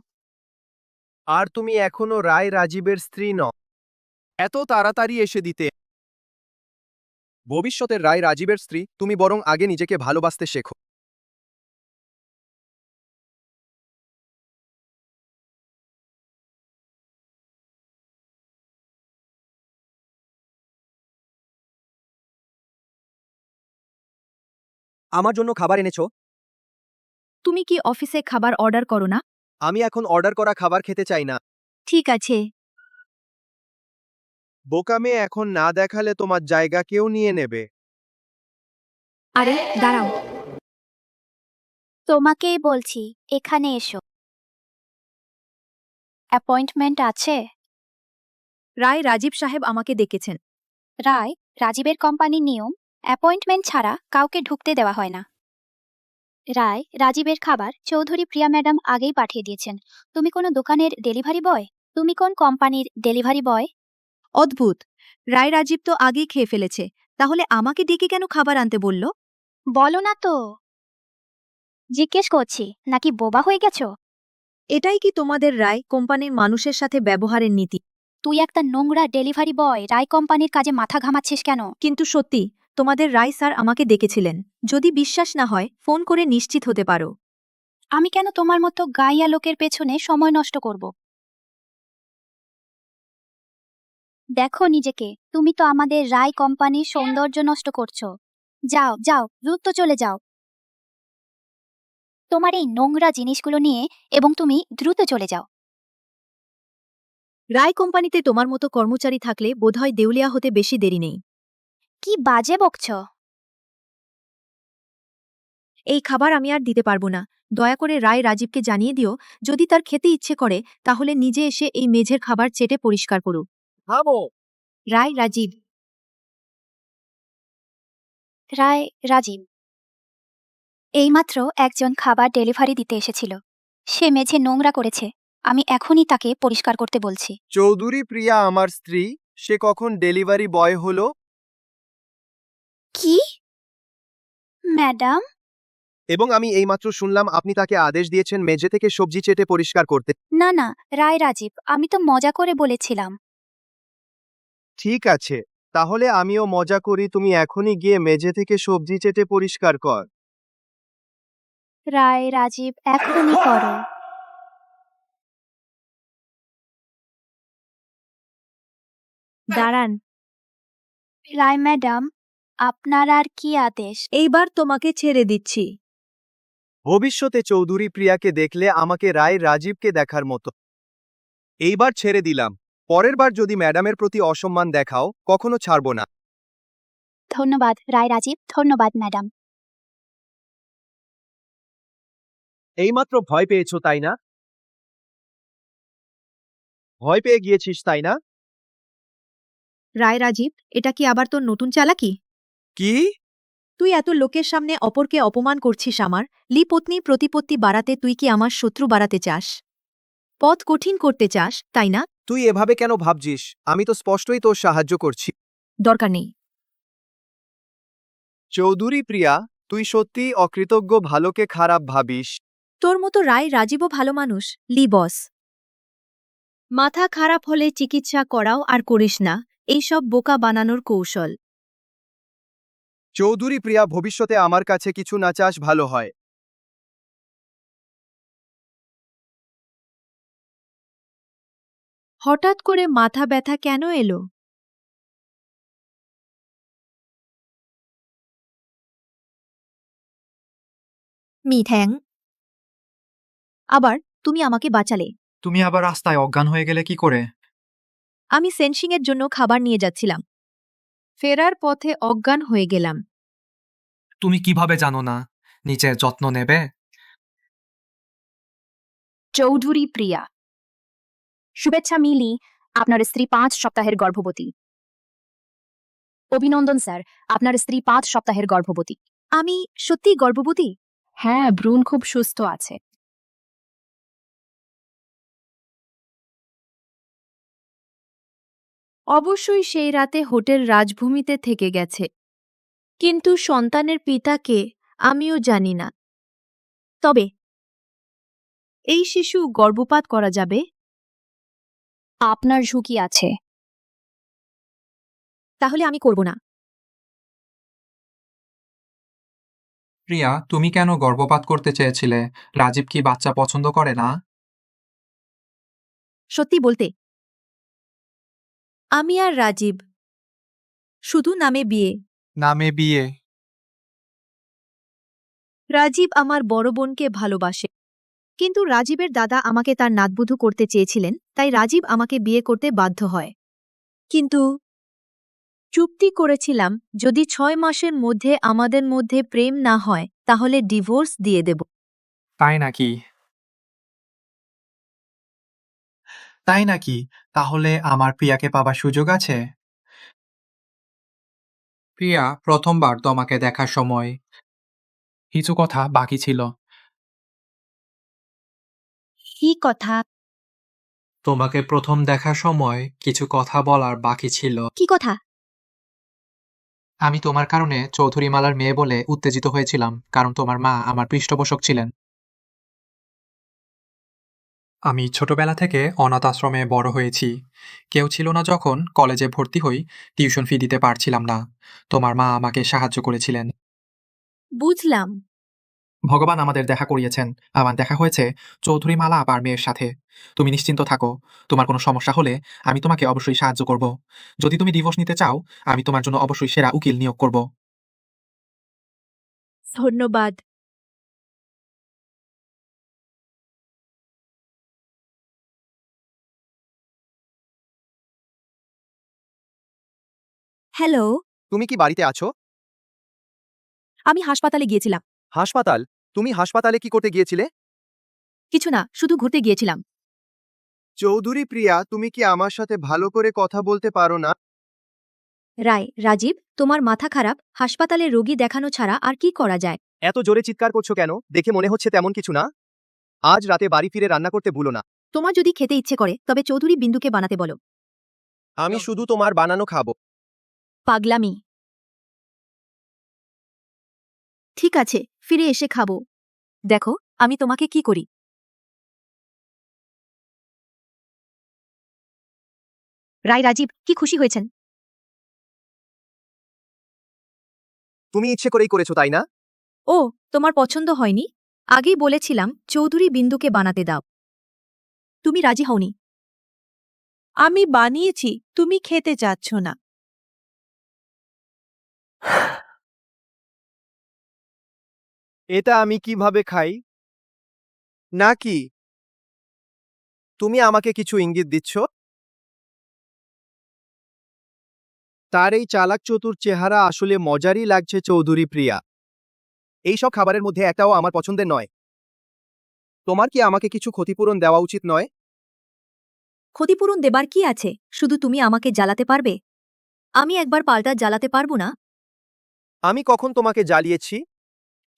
আর তুমি এখনো রায় রাজীবের স্ত্রী নও। এত তাড়াতাড়ি এসে দিতে। ভবিষ্যতের রায় রাজীবের স্ত্রী তুমি, বরং আগে নিজেকে ভালোবাসতে শেখো। আমার জন্য খাবার এনেছো? তুমি কি অফিসে খাবার অর্ডার করো না? আমি এখন অর্ডার করা খাবার খেতে চাই না। ঠিক আছে। বোকা মেয়ে, এখন না দেখালে তোমার জায়গা কেউ নিয়ে নেবে। আরে দাঁড়াও। তোমাকেই বলছি, এখানে এসো। অ্যাপয়েন্টমেন্ট আছে? রায় রাজীব সাহেব আমাকে ডেকেছেন। রায়, রাজীবের কোম্পানির নিয়ম, অ্যাপয়েন্টমেন্ট ছাড়া কাউকে ঢুকতে দেওয়া হয় না। রায়, রাজীবের খাবার চৌধুরী প্রিয়া ম্যাডাম আগেই পাঠিয়ে দিয়েছেন। তুমি কোনো দোকানের ডেলিভারি বয়? তুমি কোন কোম্পানির ডেলিভারি বয়? অদ্ভুত, রায় রাজীব তো আগেই খেয়ে ফেলেছে, তাহলে আমাকে ডেকে কেন খাবার আনতে বলল? বলো না তো। জিজ্ঞেস করছি, নাকি বোবা হয়ে গেছো? এটাই কি তোমাদের রায় কোম্পানির মানুষের সাথে ব্যবহারের নীতি? তুই একটা নোংরা ডেলিভারি বয়, রায় কোম্পানির কাজে মাথা ঘামাচ্ছিস কেন? কিন্তু সত্যি, তোমাদের রায় স্যার আমাকে ডেকেছিলেন। যদি বিশ্বাস না হয় ফোন করে নিশ্চিত হতে পারো। আমি কেন তোমার মতো গাইয়া লোকের পেছনে সময় নষ্ট করব? দেখো নিজেকে, তুমি তো আমাদের রায় কোম্পানির সৌন্দর্য নষ্ট করছো। যাও যাও, দ্রুত চলে যাও তোমার এই নোংরা জিনিসগুলো নিয়ে, এবং তুমি দ্রুত চলে যাও। রায় কোম্পানিতে তোমার মতো কর্মচারী থাকলে বোধহয় দেউলিয়া হতে বেশি দেরি নেই। কি বাজে বকছো? এই খাবার আমি আর দিতে পারবো না। দয়া করে রায় রাজীবকে জানিয়ে দিও, যদি তার খেতে ইচ্ছে করে তাহলে নিজে এসে এই মেঝের খাবার চেটে পরিষ্কার করুক। থামো। রায় রাজীব। রায় রাজীব, এইমাত্র একজন খাবার ডেলিভারি দিতে এসেছিল। সে মেঝে নোংরা করেছে। আমি এখনই তাকে পরিষ্কার করতে বলছি। চৌধুরী প্রিয়া আমার স্ত্রী, সে কখন ডেলিভারি বয় হলো? কি? ম্যাডাম? এবং আমি এইমাত্র শুনলাম আপনি তাকে আদেশ দিয়েছেন মেঝে থেকে সবজি চেটে পরিষ্কার করতে। না না, রায় রাজীব, আমি তো মজা করে বলেছিলাম। ঠিক আছে, তাহলে আমিও মজা করি, তুমি এখনই গিয়ে মেঝে থেকে সবজি চেটে পরিষ্কার কর। রায়, রাজীব, এখনই করো। দাঁড়ান, রায় ম্যাডাম, আপনার আর কি আদেশ? এইবার তোমাকে ছেড়ে দিচ্ছি। ভবিষ্যতে চৌধুরী প্রিয়াকে দেখলে আমাকে রায় রাজীবকে দেখার মতো। এইবার ছেড়ে দিলাম, পরের বার যদি ম্যাডামের প্রতি অসম্মান দেখাও কখনো ছাড়ব না। ধন্যবাদ রায় রাজীব, ধন্যবাদ ম্যাডাম। এইমাত্র ভয় পেয়েছো তাই না? ভয় পেয়ে গিয়েছিস তাই না? রায় রাজীব, এটা কি আবার তোর নতুন চালাকি? কি? তুই এত লোকের সামনে অপরকে অপমান করছিস আমার পত্নী প্রতিপত্তি বাড়াতে, তুই কি আমার শত্রু বাড়াতে চাস? পথ কঠিন করতে চাস, তাই না? তুই এভাবে কেন ভাবছিস? আমি তো স্পষ্টই তোর সাহায্য করছি। দরকার নেই। চৌধুরী প্রিয়া, তুই সত্যিই অকৃতজ্ঞ, ভালোকে খারাপ ভাবিস। তোর মতো রায় রাজীবও ভালো মানুষ, বস। মাথা খারাপ হলে চিকিৎসা করাও আর করিস না এইসব বোকা বানানোর কৌশল। চৌধুরী প্রিয়া, ভবিষ্যতে আমার কাছে কিছু না চাস ভালো হয়। হঠাৎ করে মাথা ব্যথা কেন এলো? মিঠ্যাং, আবার তুমি আমাকে বাঁচালে। তুমি আবার রাস্তায় অজ্ঞান হয়ে গেলে কি করে? আমি সেন্সিংয়ের জন্য খাবার নিয়ে যাচ্ছিলাম, ফেরার পথে অজ্ঞান হয়ে গেলাম। তুমি কিভাবে জানো না নিজের যত্ন নেবে? চৌধুরী প্রিয়া, শুভেচ্ছা মিলি, আপনার স্ত্রী 5 সপ্তাহের গর্ভবতী। অভিনন্দন স্যার, আপনার স্ত্রী 5 সপ্তাহের গর্ভবতী। আমি সত্যিই গর্ভবতী? হ্যাঁ, ভ্রূণ খুব সুস্থ আছে। অবশ্যই সেই রাতে হোটেল রাজভূমিতে থেকে গেছে, কিন্তু সন্তানের পিতাকে আমিও জানি না। তবে এই শিশু গর্ভপাত করা যাবে? আপনার ঝুঁকি আছে। তাহলে আমি করব না। প্রিয়া, তুমি কেন গর্ভপাত করতে চেয়েছিলে? রাজীব কি বাচ্চা পছন্দ করে না? সত্যি বলতে, আমি আর রাজীব শুধু নামে বিয়ে। নামে বিয়ে? রাজীব আমার বড় বোনকে ভালোবাসে, কিন্তু রাজীবের দাদা আমাকে তার নাতবধূ করতে চেয়েছিলেন, তাই রাজীব আমাকে বিয়ে করতে বাধ্য হয়। কিন্তু চুক্তি করেছিলাম, যদি 6 মাসের মধ্যে আমাদের মধ্যে প্রেম না হয় তাহলে ডিভোর্স দিয়ে দেব। তাই নাকি? তাই নাকি? তাহলে আমার প্রিয়াকে পাবার সুযোগ আছে? প্রিয়া, প্রথমবার তোমাকে দেখার সময় কিছু কথা বাকি ছিল। কি কথা? তোমাকে প্রথম দেখার সময় কিছু কথা বলার বাকি ছিল। কি কথা? আমি তোমার কারণে চৌধুরী মালার মেয়ে বলে উত্তেজিত হয়েছিলাম, কারণ তোমার মা আমার পৃষ্ঠপোষক ছিলেন। আমি ছোটবেলা থেকে অনাথ আশ্রমে বড় হয়েছি। কেউ ছিল না, যখন কলেজে ভর্তি হই টিউশন ফি দিতে পারছিলাম না। তোমার মা আমাকে সাহায্য করেছিলেন। বুঝলাম। ভগবান আমাদের দেখা করিয়েছেন। আমার দেখা হয়েছে চৌধুরী মালা আর মেয়ের সাথে। তুমি নিশ্চিন্ত থাকো, তোমার কোনো সমস্যা হলে আমি তোমাকে অবশ্যই সাহায্য করব। যদি তুমি ডিভোর্স নিতে চাও, আমি তোমার জন্য অবশ্যই সেরা উকিল নিয়োগ করব। ধন্যবাদ। হ্যালো, তুমি কি বাড়িতে আছো? আমি হাসপাতালে গিয়েছিলাম। হাসপাতাল? তুমি হাসপাতালে কি করতে গিয়েছিলে? কিছু না, শুধু ঘুরতে গিয়েছিলাম। চৌধুরী প্রিয়া, তুমি কি আমার সাথে ভালো করে কথা বলতে পারো না? রায়, রাজীব, তোমার মাথা খারাপ? হাসপাতালে রোগী দেখানো ছাড়া আর কি করা যায়? এত জোরে চিৎকার করছো কেন? দেখে মনে হচ্ছে তেমন কিছু না। আজ রাতে বাড়ি ফিরে রান্না করতে ভুলো না। তোমার যদি খেতে ইচ্ছে করে তবে চৌধুরী বিন্দুকে বানাতে বলো। আমি শুধু তোমার বানানো খাবো। পাগলামি। ঠিক আছে, ফিরে এসে খাবো। দেখো আমি তোমাকে কি করি। রায়, রাজীব কি খুশি হয়েছেন? তুমি ইচ্ছে করেই করেছো, তাই না? ও, তোমার পছন্দ হয়নি? আগেই বলেছিলাম চৌধুরী বিন্দুকে বানাতে দাও। তুমি রাজি হওনি। আমি বানিয়েছি, তুমি খেতে চাচ্ছ না। এটা আমি কিভাবে খাই? নাকি তুমি আমাকে কিছু ইঙ্গিত দিচ্ছ? তার এই চালাক চতুর চেহারা আসলে মজারই লাগছে চৌধুরী প্রিয়া। এইসব খাবারের মধ্যে একটাও আমার পছন্দের নয়। তোমার কি আমাকে কিছু ক্ষতিপূরণ দেওয়া উচিত নয়? ক্ষতিপূরণ দেবার কি আছে? শুধু তুমি আমাকে জ্বালাতে পারবে। আমি একবার পাল্টা জ্বালাতে পারবো না? আমি কখন তোমাকে জ্বালিয়েছি?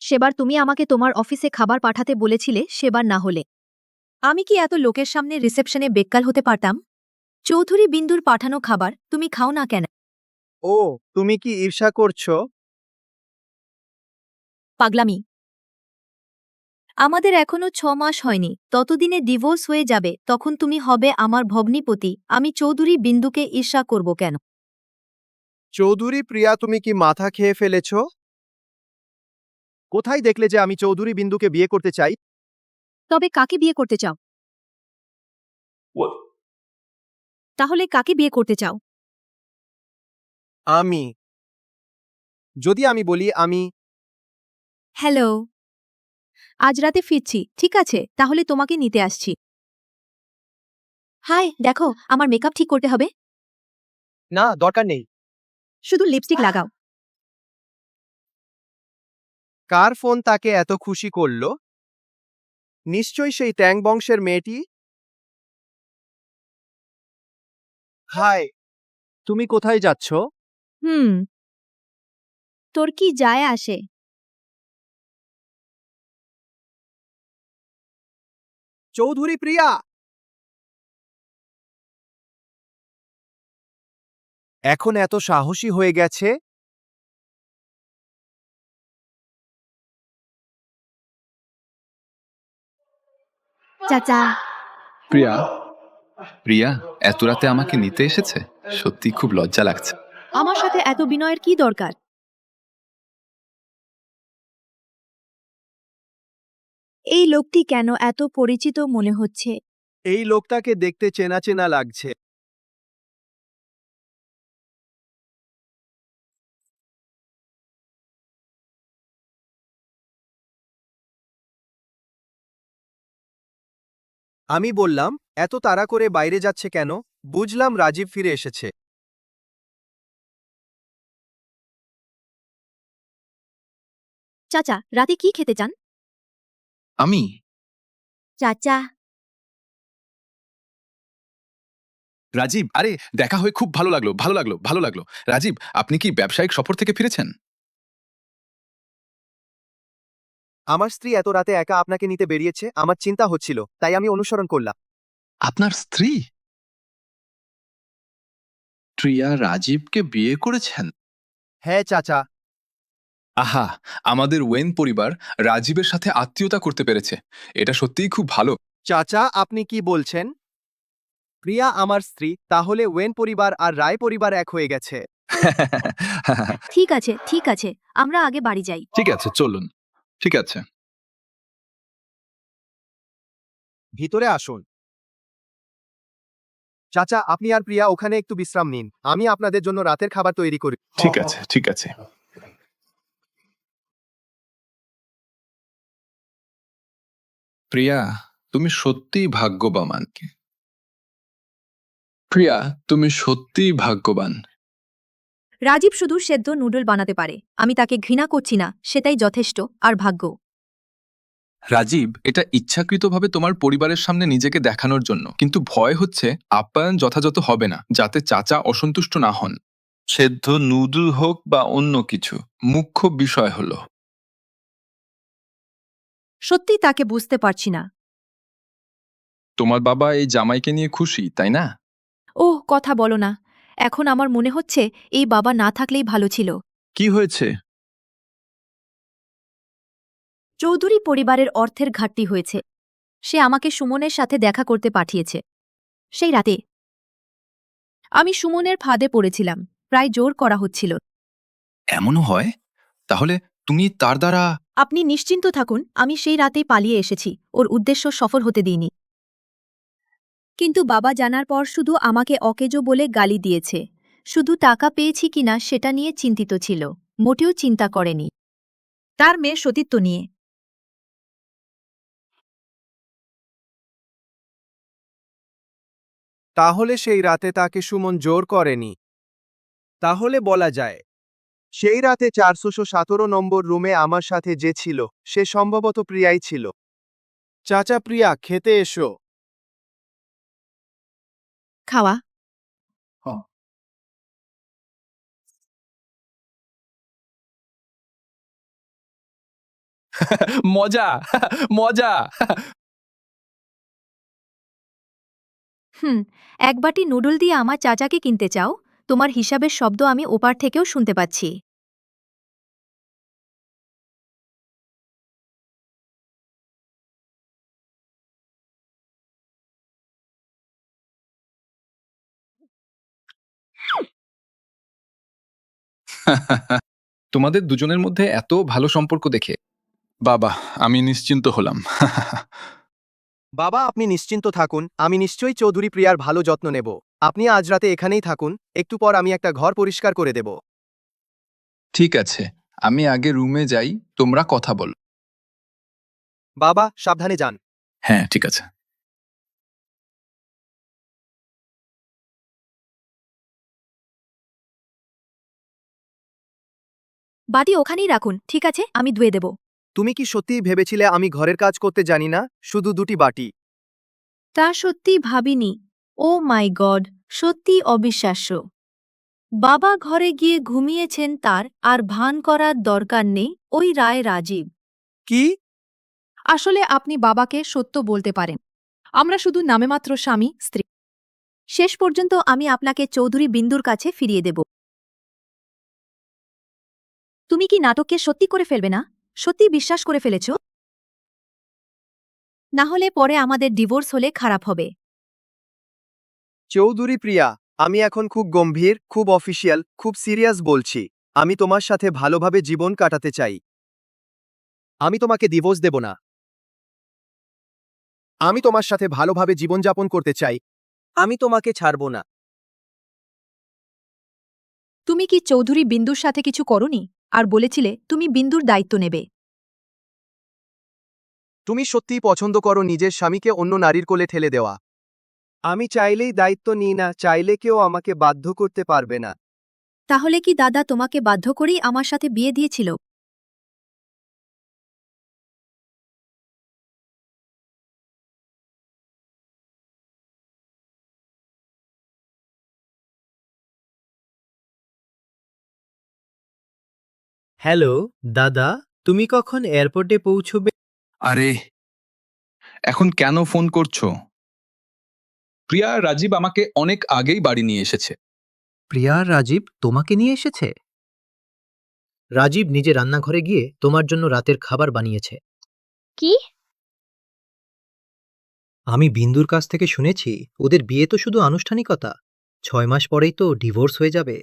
সেবার তুমি আমাকে তোমার অফিসে খাবার পাঠাতে বলেছিলে, সেবার না হলে আমি কি এত লোকের সামনে রিসেপশনে বেক্কাল হতে পারতাম? চৌধুরী বিন্দুর পাঠানো খাবার তুমি খাও না কেন? ও, তুমি কি ঈর্ষা করছো? পাগলামি। আমাদের এখনো 6 মাস হয়নি, ততদিনে ডিভোর্স হয়ে যাবে, তখন তুমি হবে আমার ভগ্নিপতি। আমি চৌধুরী বিন্দুকে ঈর্ষা করব কেন? চৌধুরী প্রিয়া, তুমি কি মাথা খেয়ে ফেলেছো? কোথায় দেখলে যে আমি চৌধুরী বিন্দুকে বিয়ে করতে চাই? তবে কাকে বিয়ে করতে চাও? তাহলে কাকে বিয়ে করতে চাও? আমি যদি আমি বলি আমি হ্যালো, আজ রাতে ফিরছি, ঠিক আছে? তাহলে তোমাকে নিতে আসছি। হাই, দেখো আমার মেকআপ ঠিক করতে হবে। না, দরকার নেই। শুধু লিপস্টিক লাগাও। কার ফোন তাকে এত খুশি করলো? নিশ্চয়ই সেই ট্যাং বংশের মেয়েটি। হাই, তুমি কোথায় যাচ্ছ? তোর কি যায় আসে? চৌধুরী প্রিয়া, এখন এত সাহসী হয়ে গেছে। চাচা, প্রিয়া, প্রিয়া এত রাতে আমাকে নিতে এসেছে, সত্যি খুব লজ্জা লাগছে। আমার সাথে এত বিনয়ের কি দরকার? এই লোকটি কেন এত পরিচিত মনে হচ্ছে? এই লোকটাকে দেখতে চেনা চেনা লাগছে। আমি বললাম, এত তাড়া করে বাইরে যাচ্ছে কেন? বুঝলাম রাজীব ফিরে এসেছে। চাচা, রাতে কি খেতে চান? আমি চাচা, রাজীব, আরে দেখা হয়ে খুব ভালো লাগলো, ভালো লাগলো, ভালো লাগলো। রাজীব, আপনি কি ব্যবসায়িক সফর থেকে ফিরেছেন? আমার স্ত্রী এত রাতে একা আপনাকে নিতে বেরিয়েছে, আমার চিন্তা হচ্ছিল, তাই আমি অনুসরণ করলাম। আপনার স্ত্রী প্রিয়া রাজীবকে বিয়ে করেছেন? হ্যাঁ চাচা। আহা, আমাদের ওয়েন পরিবার রাজীবের সাথে আত্মীয়তা করতে পেরেছে, এটা সত্যিই খুব ভালো। চাচা, আপনি কি বলছেন? প্রিয়া আমার স্ত্রী, তাহলে ওয়েন পরিবার আর রায় পরিবার এক হয়ে গেছে। ঠিক আছে, ঠিক আছে, আমরা আগে বাড়ি যাই। ঠিক আছে, চলুন। ঠিক আছে। ভিতরে আসুন। চাচা, আপনি আর প্রিয়া ওখানে একটু বিশ্রাম নিন, আমি আপনাদের জন্য রাতের খাবার তৈরি করি। ঠিক আছে, ঠিক আছে। প্রিয়া, তুমি সত্যিই ভাগ্যবান। প্রিয়া, তুমি সত্যিই ভাগ্যবান। রাজীব শুধু সেদ্ধ নুডল বানাতে পারে, আমি তাকে ঘৃণা করছি না, সেটাই যথেষ্ট। আর ভাগ্য। রাজীব এটা ইচ্ছাকৃতভাবে তোমার পরিবারের সামনে নিজেকে দেখানোর জন্য, কিন্তু ভয় হচ্ছে আপ্যায়ন যথাযথ হবে না, যাতে চাচা অসন্তুষ্ট না হন। সেদ্ধ নুডল হোক বা অন্য কিছু, মুখ্য বিষয় হলো সত্যি তাকে বুঝতে পারছি না। তোমার বাবা এই জামাইকে নিয়ে খুশি, তাই না? ওহ, কথা বলো না। এখন আমার মনে হচ্ছে এই বাবা না থাকলেই ভালো ছিল। কি হয়েছে? চৌধুরী পরিবারের অর্থের ঘাটতি হয়েছে। সে আমাকে সুমনের সাথে দেখা করতে পাঠিয়েছে। সেই রাতে আমি সুমনের ফাঁদে পড়েছিলাম, প্রায় জোর করা হচ্ছিল। এমনও হয়? তাহলে তুমি তার দ্বারা আপনি নিশ্চিন্ত থাকুন, আমি সেই রাতেই পালিয়ে এসেছি, ওর উদ্দেশ্য সফল হতে দিইনি। কিন্তু বাবা জানার পর শুধু আমাকে অকেজো বলে গালি দিয়েছে। শুধু টাকা পেয়েছি কিনা সেটা নিয়ে চিন্তিত ছিল, মোটেও চিন্তা করেনি তার মেয়ের সতীত্ব নিয়ে। তাহলে সেই রাতে তাকে সুমন জোর করেনি। তাহলে বলা যায় সেই রাতে 417 নম্বর রুমে আমার সাথে যে ছিল সে সম্ভবত প্রিয়াই ছিল। চাচা প্রিয়া, খেতে এসো। খাওয়া মজা মজা। এক বাটি নুডল দিয়ে আমার চাচাকে কিনতে চাও? তোমার হিসাবের শব্দ আমি ওপার থেকেও শুনতে পাচ্ছি। তোমাদের দুজনের মধ্যে এত ভালো সম্পর্ক দেখে বাবা আমি নিশ্চিন্ত হলাম। বাবা, আপনি নিশ্চিন্ত থাকুন, আমি নিশ্চয়ই চৌধুরী প্রিয়ার ভালো যত্ন নেব। আপনি আজ রাতে এখানেই থাকুন, একটু পর আমি একটা ঘর পরিষ্কার করে দেব। ঠিক আছে, আমি আগে রুমে যাই, তোমরা কথা বল। বাবা, সাবধানে যান। হ্যাঁ ঠিক আছে। বাটি ওখানেই রাখুন, ঠিক আছে, আমি ধুয়ে দেব। তুমি কি সত্যিই ভেবেছিলে আমি ঘরের কাজ করতে জানি না? শুধু দুটি বাটি। তা সত্যি ভাবিনি। ও মাই গড, সত্যি অবিশ্বাস্য। বাবা ঘরে গিয়ে ঘুমিয়েছেন, তার আর ভান করার দরকার নেই। ওই রায় রাজীব। কি? আসলে আপনি বাবাকে সত্য বলতে পারেন, আমরা শুধু নামেমাত্র স্বামী স্ত্রী। শেষ পর্যন্ত আমি আপনাকে চৌধুরী বিন্দুর কাছে ফিরিয়ে দেব। তুমি কি নাটককে সত্যি করে ফেলবে না? সত্যি বিশ্বাস করে ফেলেছ? না হলে পরে আমাদের ডিভোর্স হলে খারাপ হবে। চৌধুরী প্রিয়া, আমি এখন খুব গম্ভীর, খুব অফিসিয়াল, খুব সিরিয়াস বলছি। আমি তোমার সাথে ভালোভাবে জীবন কাটাতে চাই। আমি তোমাকে ডিভোর্স দেব না। আমি তোমার সাথে ভালোভাবে জীবনযাপন করতে চাই। আমি তোমাকে ছাড়ব না। তুমি কি চৌধুরী বিন্দুর সাথে কিছু করনি? আর বলেছিলে তুমি বিন্দুর দায়িত্ব নেবে। তুমি সত্যিই পছন্দ করো নিজের স্বামীকে অন্য নারীর কোলে ঠেলে দেওয়া? আমি চাইলেই দায়িত্ব নিই না, চাইলে কেউ আমাকে বাধ্য করতে পারবে না। তাহলে কি দাদা তোমাকে বাধ্য করেই আমার সাথে বিয়ে দিয়েছিল? হ্যালো দাদা, তুমি কখন এয়ারপোর্টে পৌঁছবে? আরে এখন কেন ফোন করছো? প্রিয়া রাজীব আমাকে অনেক আগেই বাড়ি নিয়ে এসেছে। প্রিয়া রাজীব তোমাকে নিয়ে এসেছে? রাজীব নিজে রান্নাঘরে গিয়ে তোমার জন্য রাতের খাবার বানিয়েছে। কি? আমি বিন্দুর কাছ থেকে শুনেছি ওদের বিয়ে তো শুধু আনুষ্ঠানিকতা, 6 মাস পরেই তো ডিভোর্স হয়ে যাবে।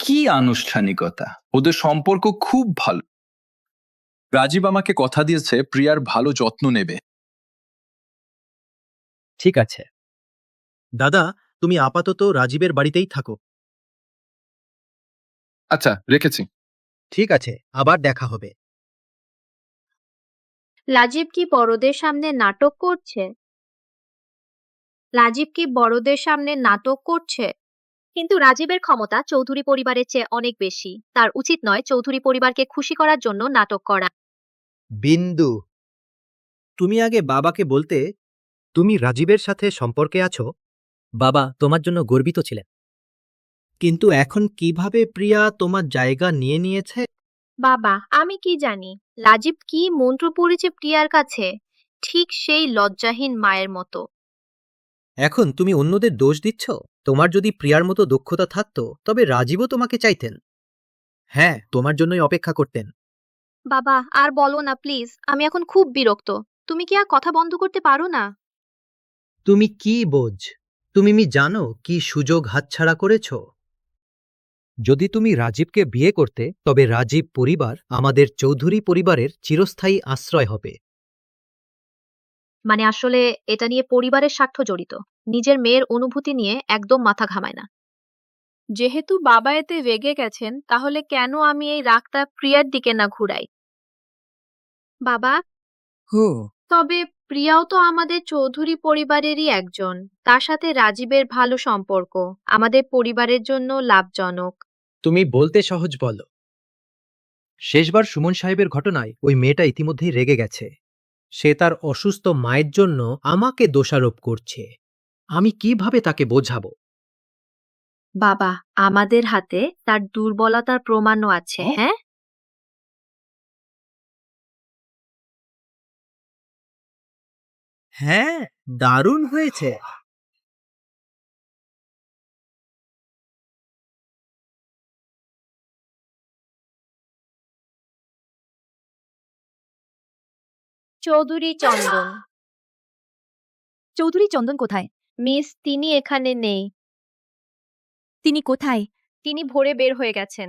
কি আনুষ্ঠানিকতা? ওদের সম্পর্ক খুব ভালো। রাজীব আমাকে কথা দিয়েছে প্রিয়ার ভালো যত্ন নেবে। ঠিক আছে দাদা, তুমি আপাতত রাজীবের বাড়িতেই থাকো। আচ্ছা রেখেছি। ঠিক আছে, আবার দেখা হবে। রাজীব কি বড়দের সামনে নাটক করছে? রাজীব কি বড়দের সামনে নাটক করছে? কিন্তু রাজীবের ক্ষমতা চৌধুরী পরিবারের চেয়ে অনেক বেশি। তার উচিত নয় চৌধুরী পরিবারকে খুশি করার জন্য নাটক করা। বিন্দু, তুমি আগে বাবাকে বলতে তুমি রাজীবের সাথে সম্পর্কে আছো। বাবা তোমার জন্য গর্বিত ছিলেন, কিন্তু এখন কিভাবে প্রিয়া তোমার জায়গা নিয়ে নিয়েছে? বাবা, আমি কি জানি রাজীব কি মন্ত্র পড়েছে প্রিয়ার কাছে, ঠিক সেই লজ্জাহীন মায়ের মতো। এখন তুমি অন্যদের দোষ দিচ্ছ। তোমার যদি প্রিয়ার মতো দক্ষতা থাকতো তবে রাজীবও তোমাকে চাইতেন। হ্যাঁ, তোমার জন্যই অপেক্ষা করতেন। বাবা আর বলো না প্লিজ, আমি এখন খুব বিরক্ত। তুমি কি আর কথা বন্ধ করতে পারো না? তুমি কি বোঝ? তুমি জানো কি সুযোগ হাতছাড়া করেছ? যদি তুমি রাজীবকে বিয়ে করতে তবে রাজীব পরিবার আমাদের চৌধুরী পরিবারের চিরস্থায়ী আশ্রয় হবে। মানে আসলে এটা নিয়ে পরিবারের স্বার্থ জড়িত। নিজের মেয়ের অনুভূতি নিয়ে একদম মাথা ঘামায় না। যেহেতু বাবা এতে রেগে গেছেন, তাহলে কেন আমি এই রাগটা প্রিয়ার দিকে না ঘুরাই? বাবা, তবে প্রিয়াও তো আমাদের চৌধুরী পরিবারেরই একজন। তার সাথে রাজীবের ভালো সম্পর্ক আমাদের পরিবারের জন্য লাভজনক। তুমি বলতে সহজ বলো। শেষবার সুমন সাহেবের ঘটনায় ওই মেয়েটা ইতিমধ্যেই রেগে গেছে। সে তার অসুস্থ মায়ের জন্য আমাকে দোষারোপ করছে। আমি কিভাবে তাকে বোঝাবো? বাবা, আমাদের হাতে তার দুর্বলতার প্রমাণও আছে। হ্যাঁ, হ্যাঁ, দারুণ হয়েছে। চৌধুরী চন্দন। চৌধুরী চন্দন কোথায়? মিস, তিনি এখানে নেই। তিনি কোথায়? তিনি ভোরে বের হয়ে গেছেন।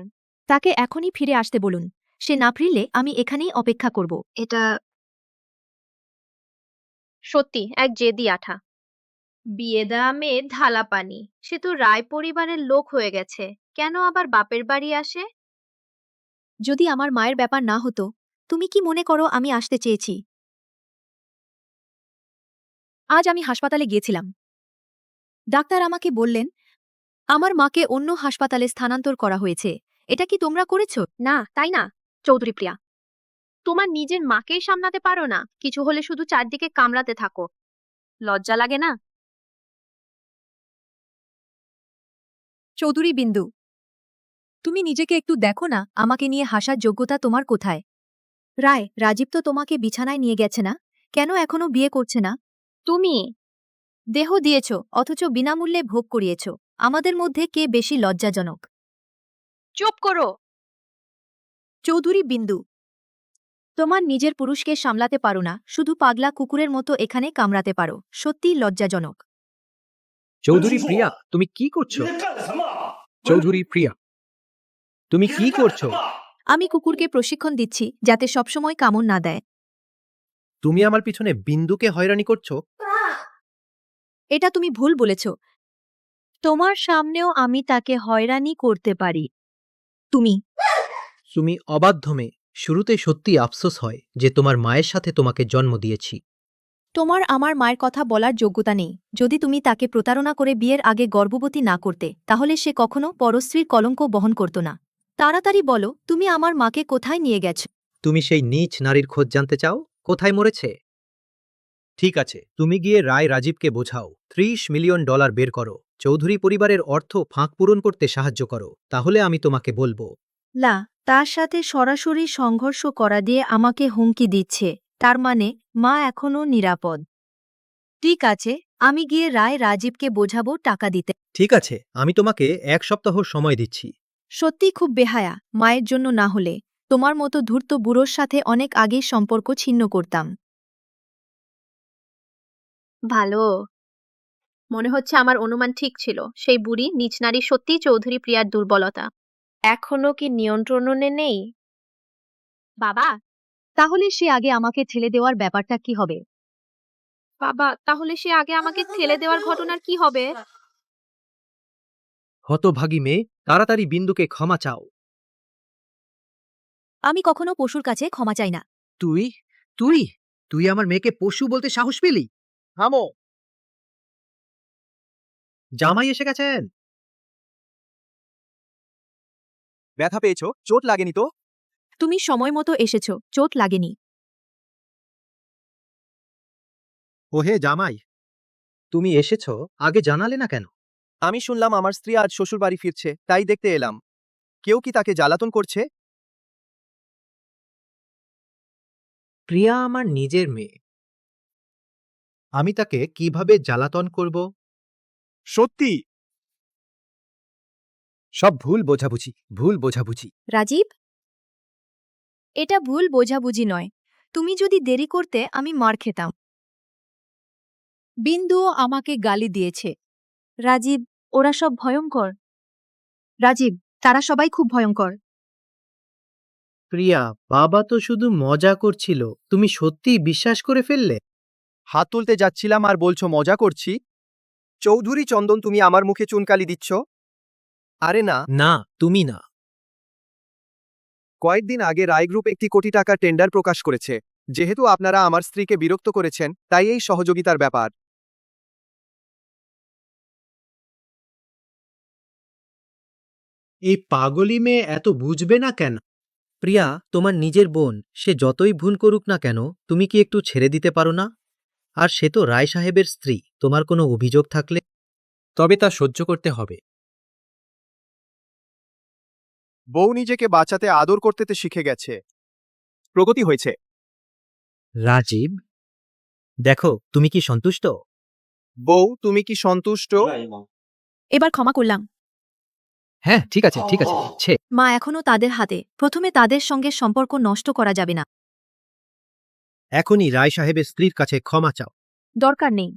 তাকে এখনই ফিরে আসতে বলুন। সে না ফিরলে আমি এখানেই অপেক্ষা করব। এটা সত্যি এক জেদি আঠা। বিয়ে দেওয়া মেয়ে ঢালা পানি। সে তো রায় পরিবারের লোক হয়ে গেছে, কেন আবার বাপের বাড়ি আসে? যদি আমার মায়ের ব্যাপার না হতো, তুমি কি মনে করো আমি আসতে চেয়েছি? আজ আমি হাসপাতালে গিয়েছিলাম। ডাক্তার আমাকে বললেন আমার মাকে অন্য হাসপাতালে স্থানান্তর করা হয়েছে। এটা কি তোমরা করেছো? না, তাই না চৌধুরী প্রিয়া? তোমার নিজের মাকেই সামলাতে পারো না, কিছু হলে শুধু চারদিকে কামড়াতে থাকো। লজ্জা লাগে না? চৌধুরী বিন্দু, তুমি নিজেকে একটু দেখো না, আমাকে নিয়ে হাসার যোগ্যতা তোমার কোথায়? রায়, রাজীব তো তোমাকে বিছানায় নিয়ে গেছে না, কেন এখনো বিয়ে করছে না? তুমি দেহ দিয়েছ অথচ বিনামূল্যে ভোগ করিয়েছ। আমাদের মধ্যে কে বেশি লজ্জাজনক? চুপ করো। চৌধুরী বিন্দু, তোমার নিজের পুরুষকে সামলাতে পারো না, শুধু পাগলা কুকুরের মতো এখানে কামড়াতে পারো। সত্যিই লজ্জাজনক। চৌধুরী প্রিয়া, তুমি কি করছো? চৌধুরী প্রিয়া, তুমি কি করছো? আমি কুকুরকে প্রশিক্ষণ দিচ্ছি যাতে সবসময় কামড় না দেয়। তুমি আমার পিছনে বিন্দুকে হয়রানি করছো। এটা তুমি ভুল বলেছ। তোমার সামনেও আমি তাকে হয়রানি করতে পারি। তুমি তুমি অবাধ্য মেয়ে। শুরুতে সত্যি আফসোস হয় যে তোমার মায়ের সাথে তোমাকে জন্ম দিয়েছি। তোমার আমার মায়ের কথা বলার যোগ্যতা নেই। যদি তুমি তাকে প্রতারণা করে বিয়ের আগে গর্ভবতী না করতে, তাহলে সে কখনো পরস্ত্রীর কলঙ্ক বহন করত না। তাড়াতাড়ি বলো, তুমি আমার মাকে কোথায় নিয়ে গেছ? তুমি সেই নীচ নারীর খোঁজ জানতে চাও? কোথায় মরেছে? ঠিক আছে, তুমি গিয়ে রায় রাজীবকে বোঝাও, $30 মিলিয়ন বের করো। চৌধুরী পরিবারের অর্থ ফাঁক পূরণ করতে সাহায্য করো, তাহলে আমি তোমাকে বলবো। লা, তার সাথে সরাসরি সংঘর্ষ করা দিয়ে আমাকে হুমকি দিচ্ছে। তার মানে মা এখনও নিরাপদ। ঠিক আছে, আমি গিয়ে রায় রাজীবকে বোঝাবো টাকা দিতে। ঠিক আছে, আমি তোমাকে 1 সপ্তাহ সময় দিচ্ছি। সত্যি খুব বেহায়া। মায়ের জন্য না হলে তোমার মতো ধূর্ত বুড়োর সাথে অনেক আগেই সম্পর্ক ছিন্ন করতাম। ভালো। মনে হচ্ছে আমার অনুমান ঠিক ছিল। সেই বুড়ি নিচ নারী সত্যিই চৌধুরী প্রিয়ার দুর্বলতা। এখনো কি নিয়ন্ত্রণে নেই? বাবা, তাহলে সে আগে আমাকে ঠেলে দেওয়ার ব্যাপারটা কি হবে? বাবা, তাহলে সে আগে আমাকে ঠেলে দেওয়ার ঘটনার কি হবে? হতভাগী মেয়ে, তাড়াতাড়ি বিন্দুকে ক্ষমা চাও। আমি কখনো পশুর কাছে ক্ষমা চাই না। তুই তুই তুই আমার মেয়েকে পশু বলতে সাহস পেলি? থামো। জামাই এসে গেছেন। ব্যথা পেয়েছো? চোট লাগেনি তো? তুমি সময় মতো এসেছ, চোট লাগেনি। ওহে জামাই, তুমি এসেছো, আগে জানালে না কেন? আমি শুনলাম আমার স্ত্রী আজ শ্বশুরবাড়ি ফিরছে, তাই দেখতে এলাম। কেউ কি তাকে জ্বালাতন করছে? প্রিয়া আমার নিজের মেয়ে। আমি তাকে কিভাবে জ্বালাতন করব? সত্যি সব ভুল বোঝাবুঝি। রাজীব, এটা ভুল বোঝাবুঝি নয়। তুমি যদি দেরি করতে আমি মার খেতাম। বিন্দুও আমাকে গালি দিয়েছে। রাজীব, ওরা সব ভয়ঙ্কর। রাজীব, তারা সবাই খুব ভয়ঙ্কর। প্রিয়া, বাবা তো শুধু মজা করছিল, তুমি সত্যিই বিশ্বাস করে ফেললে? হাত তুলতে যাচ্ছিলাম আর বলছো মজা করছি। চৌধুরী চন্দন, তুমি আমার মুখে চুনকালি দিচ্ছ। আরে না, না, তুমি না। কয়েকদিন আগে রায় গ্রুপ 1 কোটি টাকা টেন্ডার প্রকাশ করেছে। যেহেতু আপনারা আমার স্ত্রীকে বিরক্ত করেছেন, তাই এই সহযোগিতার ব্যাপার। এই পাগলি মেয়ে এত বুঝবে না কেন? প্রিয়া, তোমার নিজের বোন, সে যতই ভুল করুক না কেন, তুমি কি একটু ছেড়ে দিতে পারো না? আর সে তো রায় সাহেবের স্ত্রী, তোমার কোনো অভিযোগ থাকলে তবে তা সহ্য করতে হবে। বউ নিজেকে বাঁচাতে আদর করতে শিখে গেছে। প্রগতি হয়েছে। রাজীব, দেখো, তুমি কি সন্তুষ্ট? বউ, তুমি কি সন্তুষ্ট? এবার ক্ষমা করলাম। হ্যাঁ, ঠিক আছে, ঠিক আছে। মা এখনো তাদের হাতে। প্রথমে তাদের সঙ্গে সম্পর্ক নষ্ট করা যাবে না। এখনই রায় সাহেবের স্ত্রীর কাছে ক্ষমা চাও। দরকার নেই।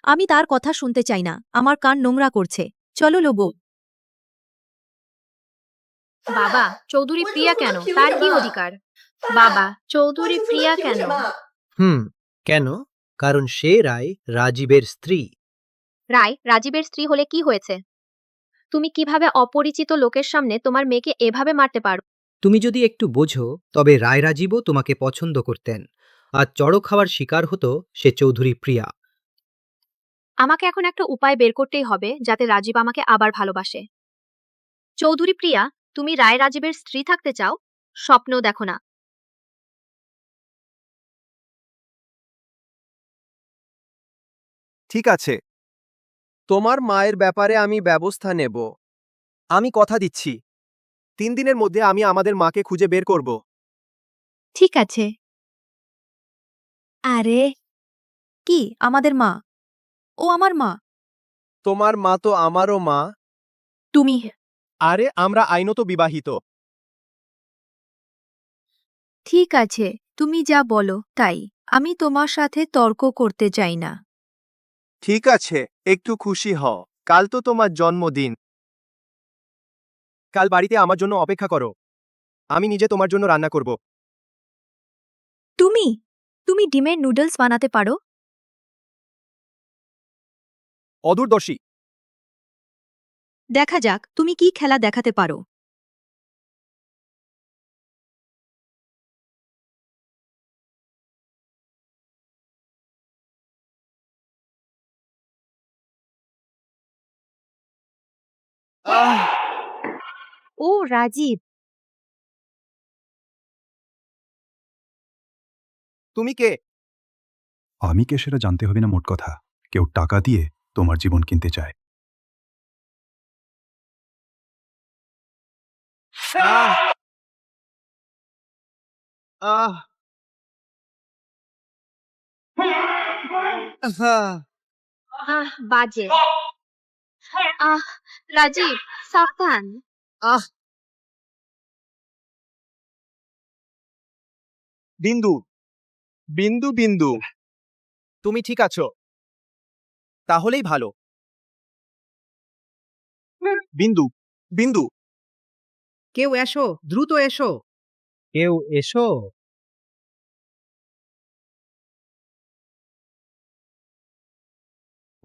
আমি তার কথা শুনতে চাই না, আমার কান নোংরা করছে। চলো লোবো। বাবা, চৌধুরী প্রিয়া কেন? তার কি অধিকার? বাবা, চৌধুরী প্রিয়া কেন? কেন? কারণ সে রায় রাজীবের স্ত্রী। রায় রাজীবের স্ত্রী হলে কি হয়েছে? তুমি কিভাবে অপরিচিত লোকের সামনে তোমার মেয়েকে এভাবে মারতে পারো? তুমি যদি একটু বোঝো, তবে রায় রাজীবও তোমাকে পছন্দ করতেন। আর চড়ো খাওয়ার শিকার হতো সে চৌধুরী প্রিয়া। আমাকে এখন একটা উপায় বের করতেই হবে যাতে রাজীব আমাকে আবার ভালোবাসে। চৌধুরী প্রিয়া, তুমি রায় রাজীবের স্ত্রী থাকতে চাও? স্বপ্নও দেখো না। ঠিক আছে, তোমার মায়ের ব্যাপারে আমি ব্যবস্থা নেব। আমি কথা দিচ্ছি, 3 দিনের মধ্যে আমি আমাদের মাকে খুঁজে বের করব। ঠিক আছে। আরে কি আমাদের মা? ও আমার মা। তোমার মা তো আমারও মা। তুমি আরে আমরা আইনত বিবাহিত। ঠিক আছে, তুমি যা বলো তাই। আমি তোমার সাথে তর্ক করতে চাই না। ঠিক আছে, একটু খুশি হও, কাল তো তোমার জন্মদিন। কাল বাড়িতে আমার জন্য অপেক্ষা করো, আমি নিজে তোমার জন্য রান্না করব। তুমি তুমি ডিমের নুডলস বানাতে পারো? অদূরদর্শী। দেখা যাক তুমি কি খেলা দেখাতে পারো। ও রাজীব, তুমি কে? আমি কে সেটা জানতে হবে না, মোট কথা কেউ টাকা দিয়ে তোমার জীবন কিনতে চায়। আহ! আহ! বাজে। রাজীব, সাবধান। আহ! বিন্দু, বিন্দু, বিন্দু, তুমি ঠিক আছো? তাহলেই ভালো। বিন্দু, বিন্দু, কেউ এসো, দ্রুত এসো। কেউ এসো।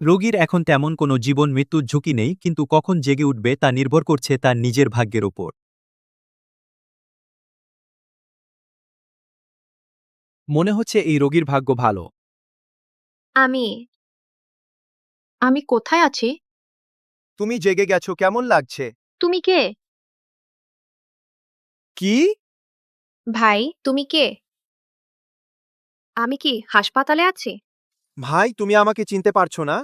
রোগীর এখন তেমন কোনো জীবন মৃত্যুর ঝুঁকি নেই, কিন্তু কখন জেগে উঠবে তা নির্ভর করছে তার নিজের ভাগ্যের ওপর। মনে হচ্ছে এই রোগীর ভাগ্য ভালো। আমি আমি কোথায় আছি? তুমি জেগে গেছো, কেমন লাগছে? তুমি কে? কি? ভাই, তুমি কে? আমি কি হাসপাতালে আছি? ভাই, তুমি আমাকে চিনতে পারছো না?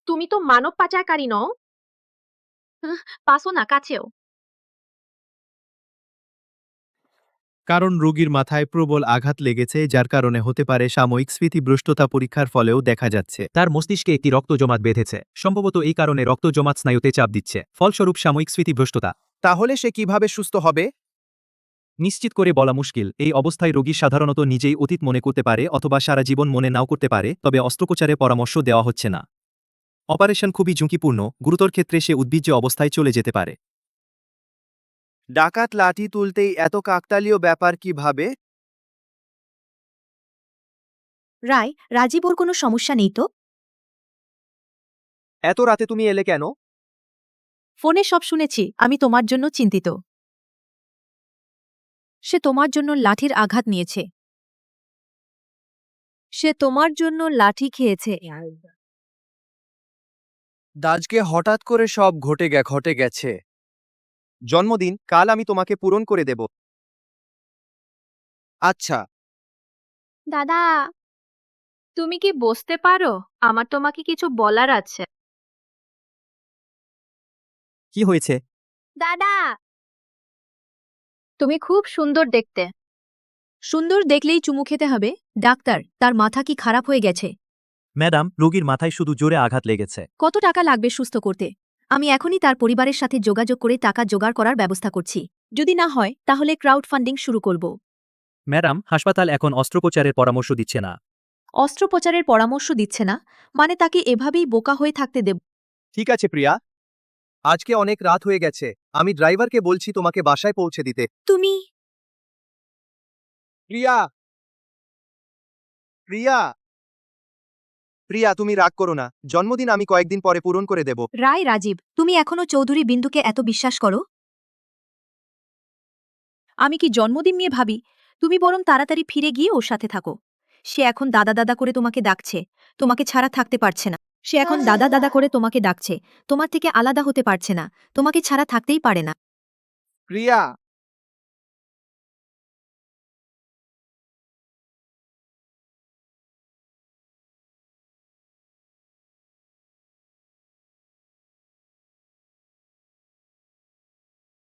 তুমি তো মানব পাচারকারী নও। পাসো না কাছেও। কারণ রোগীর মাথায় প্রবল আঘাত লেগেছে, যার কারণে হতে পারে সাময়িক স্মৃতিভ্রষ্টতা। পরীক্ষার ফলেও দেখা যাচ্ছে তার মস্তিষ্কে একটি রক্ত জমাট বেঁধেছে। সম্ভবত এই কারণে রক্ত জমাট স্নায়ুতে চাপ দিচ্ছে, ফলস্বরূপ সাময়িক স্মৃতিভ্রষ্টতা। তাহলে সে কিভাবে সুস্থ হবে? নিশ্চিত করে বলা মুশকিল। এই অবস্থায় রোগী সাধারণত নিজেই অতীত মনে করতে পারে অথবা সারা জীবন মনে নাও করতে পারে, তবে অস্ত্রোপচারের পরামর্শ দেওয়া হচ্ছে না। অপারেশন খুবই ঝুঁকিপূর্ণ, গুরুতর ক্ষেত্রে সে উদ্ভিজ্জ অবস্থায় চলে যেতে পারে। ডাকাত লাঠি তুলতেই এত কাকতালীয় ব্যাপার কিভাবে? রায়, রাজীব ওর কোনো সমস্যা নেই তো? এত রাতে তুমি এলে কেন? ফোনে সব শুনেছি, আমি তোমার জন্য চিন্তিত। সে তোমার জন্য লাঠির আঘাত নিয়েছে। সে তোমার জন্য লাঠি খেয়েছে। আজকে হঠাৎ করে সব ঘটে গেছে। জন্মদিন কাল আমি তোমাকে পূরণ করে দেব। আচ্ছা। দাদা, তুমি কি বসতে পারো? আমার তোমাকে কিছু বলার আছে। কি হয়েছে? দাদা, তুমি খুব সুন্দর দেখতে। সুন্দর দেখলেই চুমু খেতে হবে? ডাক্তার, তার মাথা কি খারাপ হয়ে গেছে? ম্যাডাম, রোগীর মাথায় শুধু জোরে আঘাত লেগেছে। কত টাকা লাগবে সুস্থ করতে? আমি এখনই তার পরিবারের সাথে যোগাযোগ করে টাকা জোগাড় করার ব্যবস্থা করছি। যদি না হয় তাহলে ক্রাউড ফান্ডিং শুরু করব। ম্যাডাম, হাসপাতাল এখন অস্ত্রোপচারের পরামর্শ দিচ্ছে না। অস্ত্রোপচারের পরামর্শ দিচ্ছে না মানে তাকে এভাবেই বোকা হয়ে থাকতে দেব? ঠিক আছে প্রিয়া, আজকে অনেক রাত হয়ে গেছে। আমি ড্রাইভারকে বলছি তোমাকে বাসায় পৌঁছে দিতে। তুমি প্রিয়া, প্রিয়া, প্রিয়া, তুমি রাগ করো না। জন্মদিন আমি কয়েকদিন পরে পূরণ করে দেব। রায়, রাজীব, তুমি এখনো চৌধুরী বিন্দুকে এত বিশ্বাস করো? আমি কি জন্মদিন নিয়ে ভাবি? তুমি বরং তাড়াতাড়ি ফিরে গিয়ে ওর সাথে থাকো। সে এখন দাদা দাদা করে তোমাকে ডাকছে, তোমাকে ছাড়া থাকতে পারছে না। সে এখন দাদা দাদা করে তোমাকে ডাকছে, তোমার থেকে আলাদা হতে পারছে না, তোমাকে ছাড়া থাকতেই পারে না। প্রিয়া,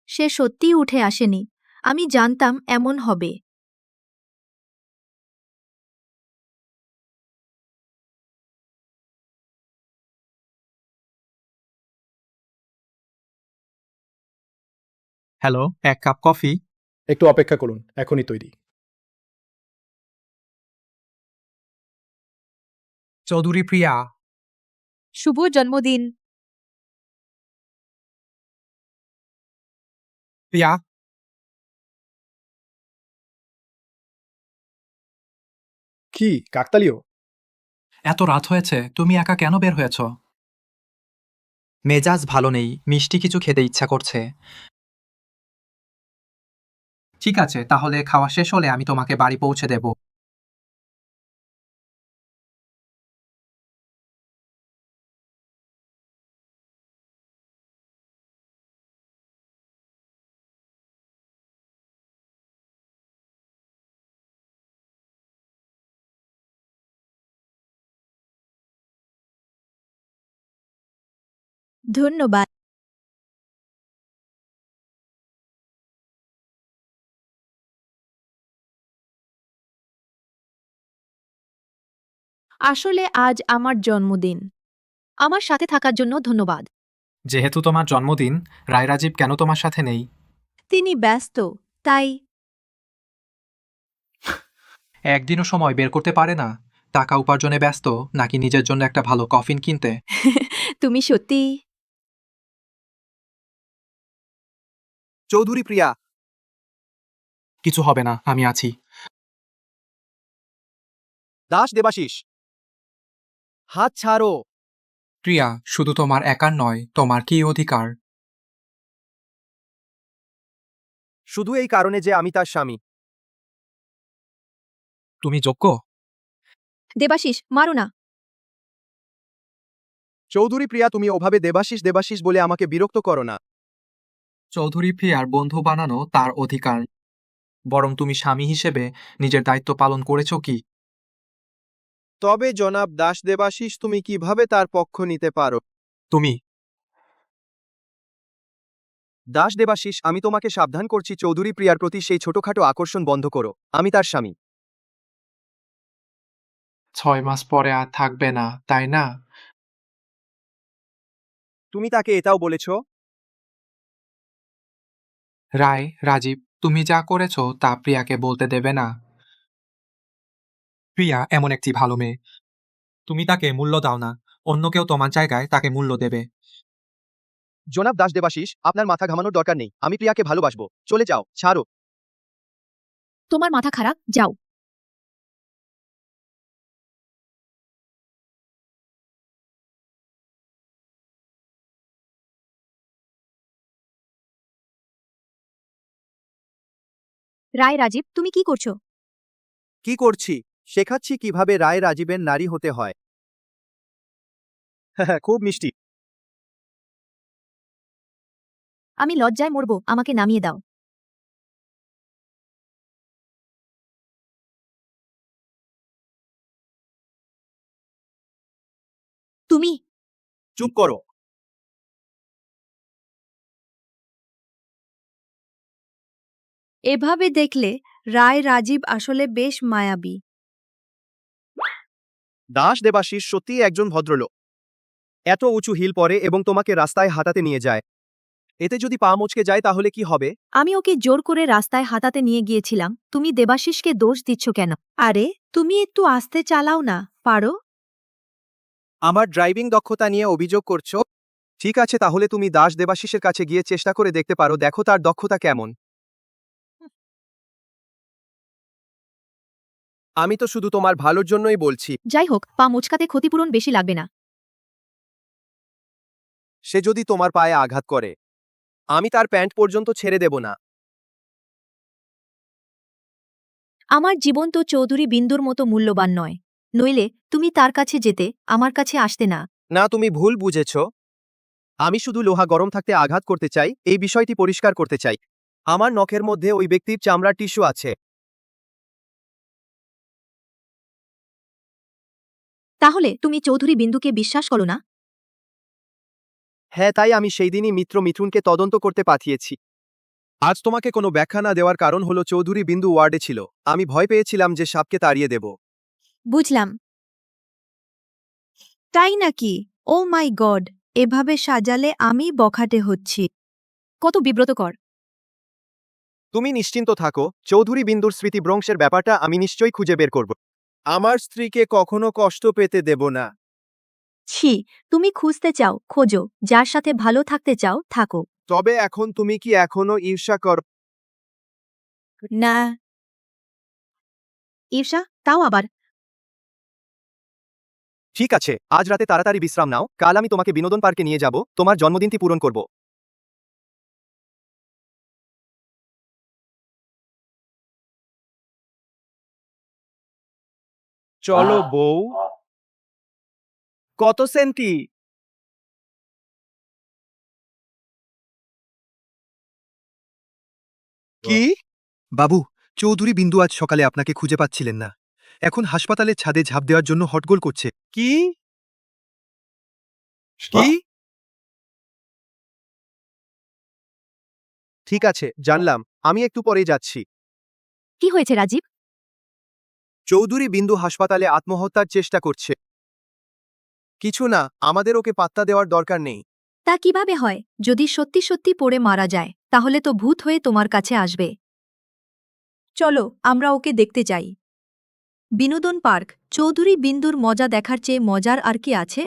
সে সত্যিই উঠে আসেনি। আমি জানতাম এমন হবে। হ্যালো, এক কাপ কফি? একটু অপেক্ষা করুন, এখনই তৈরি। চৌধুরী প্রিয়া। শুভ জন্মদিন। প্রিয়া, কি কাকতালীয়? এত রাত হয়েছে, তুমি একা কেন বের হয়েছ? মেজাজ ভালো নেই, মিষ্টি কিছু খেতে ইচ্ছা করছে। ঠিক আছে, তাহলে খাওয়া শেষ হলে আমি তোমাকে বাড়ি পৌঁছে দেব। ধন্যবাদ। আসলে আজ আমার জন্মদিন। আমার সাথে থাকার জন্য ধন্যবাদ। যেহেতু তোমার জন্মদিন, রায় রাজীব কেন তোমার সাথে নেই? তিনি ব্যস্ত, তাই। একদিনও সময় বের করতে পারে না? টাকা উপার্জনে ব্যস্ত, নাকি নিজের জন্য একটা ভালো কফিন কিনতে? তুমি সত্যি। চৌধুরী প্রিয়া, কিছু হবে না, আমি আছি। দাস দেবাশিস, হাত ছাড়ো। প্রিয়া, শুধু তোমার একার নয়, তোমার কি অধিকার? শুধু এই কারণে যে আমি তার স্বামী। তুমি যোগ্য? দেবাশিস, মারো না। চৌধুরী প্রিয়া, তুমি ওভাবে দেবাশিস দেবাশিস বলে আমাকে বিরক্ত করো না। চৌধুরী প্রিয়ার বন্ধু বানানো তার অধিকার। বরং তুমি স্বামী হিসেবে নিজের দায়িত্ব পালন করেছ কি? তবে জনাব দাস দেবাশিস, তুমি কিভাবে তার পক্ষ নিতে পারো? তুমি দাস দেবাশিস, আমি তোমাকে সাবধান করছি, চৌধুরী প্রিয়ার প্রতি সেই ছোটখাটো আকর্ষণ বন্ধ করো। আমি তার স্বামী। 6 মাস পরে আর থাকবে না, তাই না? তুমি তাকে এটাও বলেছ? রায়, রাজীব, তুমি যা করেছ তা প্রিয়াকে বলতে দেবে না। প্রিয়া এমন একটি ভালো মেয়ে, তুমি তাকে মূল্য দাও না। অন্য কেউ তোমার জায়গায় তাকে মূল্য দেবে। জনাব দাস দেবাশিস, আপনার মাথা ঘামানোর দরকার নেই। আমি প্রিয়াকে ভালোবাসবো। চলে যাও, ছাড়ো। তোমার মাথা খারাপ, যাও। রায় রাজীব, তুমি কি করছো? কি করছি? শেখাচ্ছি কিভাবে রায় রাজীবের নারী হতে হয়। হ্যাঁ, খুব মিষ্টি। আমি লজ্জায় মরবো, আমাকে নামিয়ে দাও। তুমি চুপ করো। এভাবে দেখলে রায় রাজীব আসলে বেশ মায়াবী। দাস দেবাশিস সত্যিই একজন ভদ্রলোক। এত উঁচু হিল পরে এবং তোমাকে রাস্তায় হাঁটাতে নিয়ে যায়। এতে যদি পা মচকে যায় তাহলে কি হবে? আমি ওকে জোর করে রাস্তায় হাঁটাতে নিয়ে গিয়েছিলাম, তুমি দেবাশিসকে দোষ দিচ্ছ কেন? আরে তুমি একটু আস্তে চালাও না, পারো? আমার ড্রাইভিং দক্ষতা নিয়ে অভিযোগ করছো? ঠিক আছে, তাহলে তুমি দাস দেবাশিসের কাছে গিয়ে চেষ্টা করে দেখতে পারো, দেখো তার দক্ষতা কেমন। আমি তো শুধু তোমার ভালোর জন্যই বলছি। যাই হোক, পা মোচকাতে ক্ষতিপূরণ বেশি লাগবে না। সে যদি তোমার পায়ে আঘাত করে, আমি তার প্যান্ট পর্যন্ত ছেড়ে দেব না। আমার জীবন তো চৌধুরী বিন্দুর মতো মূল্যবান নয়, নইলে তুমি তার কাছে যেতে, আমার কাছে আসতে না। না, তুমি ভুল বুঝেছ। আমি শুধু লোহা গরম থাকতে আঘাত করতে চাই, এই বিষয়টি পরিষ্কার করতে চাই। আমার নখের মধ্যে ওই ব্যক্তির চামড়ার টিস্যু আছে। তাহলে তুমি চৌধুরী বিন্দুকে বিশ্বাস করো না? হ্যাঁ, তাই আমি সেই দিনই মিত্র মিথুনকে তদন্ত করতে পাঠিয়েছি। আজ তোমাকে কোনো ব্যাখ্যা না দেওয়ার কারণ হলো চৌধুরী বিন্দু ওয়ার্ডে ছিল। আমি ভয় পেয়েছিলাম যে সাপকে তাড়িয়ে দেব। বুঝলাম। তাই নাকি? ও মাই গড, এভাবে সাজালে আমি বখাটে হচ্ছি। কত বিব্রতকর। তুমি নিশ্চিন্ত থাকো, চৌধুরী বিন্দুর স্মৃতিভ্রংশের ব্যাপারটা আমি নিশ্চয়ই খুঁজে বের করব। আমার স্ত্রীকে কখনো কষ্ট পেতে দেব না। ছি, তুমি খুঁজতে চাও, খোঁজো, যার সাথে ভালো থাকতে চাও, থাকো। তবে এখন তুমি কি এখনো ঈর্ষা কর? না। ঈর্ষা? তাও আবার? ঠিক আছে, আজ রাতে তাড়াতাড়ি বিশ্রাম নাও, কাল আমি তোমাকে বিনোদন পার্কে নিয়ে যাব, তোমার জন্মদিনটি পূরণ করব। চলো বউ। কত সেন্টি? কি? বাবু, চৌধুরী বিন্দু আজ সকালে আপনাকে খুঁজে পাচ্ছিলেন না। এখন হাসপাতালের ছাদে ঝাঁপ দেওয়ার জন্য হটগোল করছে। কি? কি? ঠিক আছে, জানলাম। আমি একটু পরে যাচ্ছি। কি হয়েছে রাজীব? চৌধুরী বিন্দু হাসপাতালে আত্মহত্যার চেষ্টা করছে। কিছু না, আমাদের ওকে পাত্তা দেওয়ার দরকার নেই। তা কিভাবে হয়? যদি সত্যি সত্যি পড়ে মারা যায়, তাহলে তো ভূত হয়ে তোমার কাছে আসবে। চলো, আমরা ওকে দেখতে চাই। বিনোদন পার্ক, চৌধুরী বিন্দুর মজা দেখার চেয়ে মজার আর কি আছে?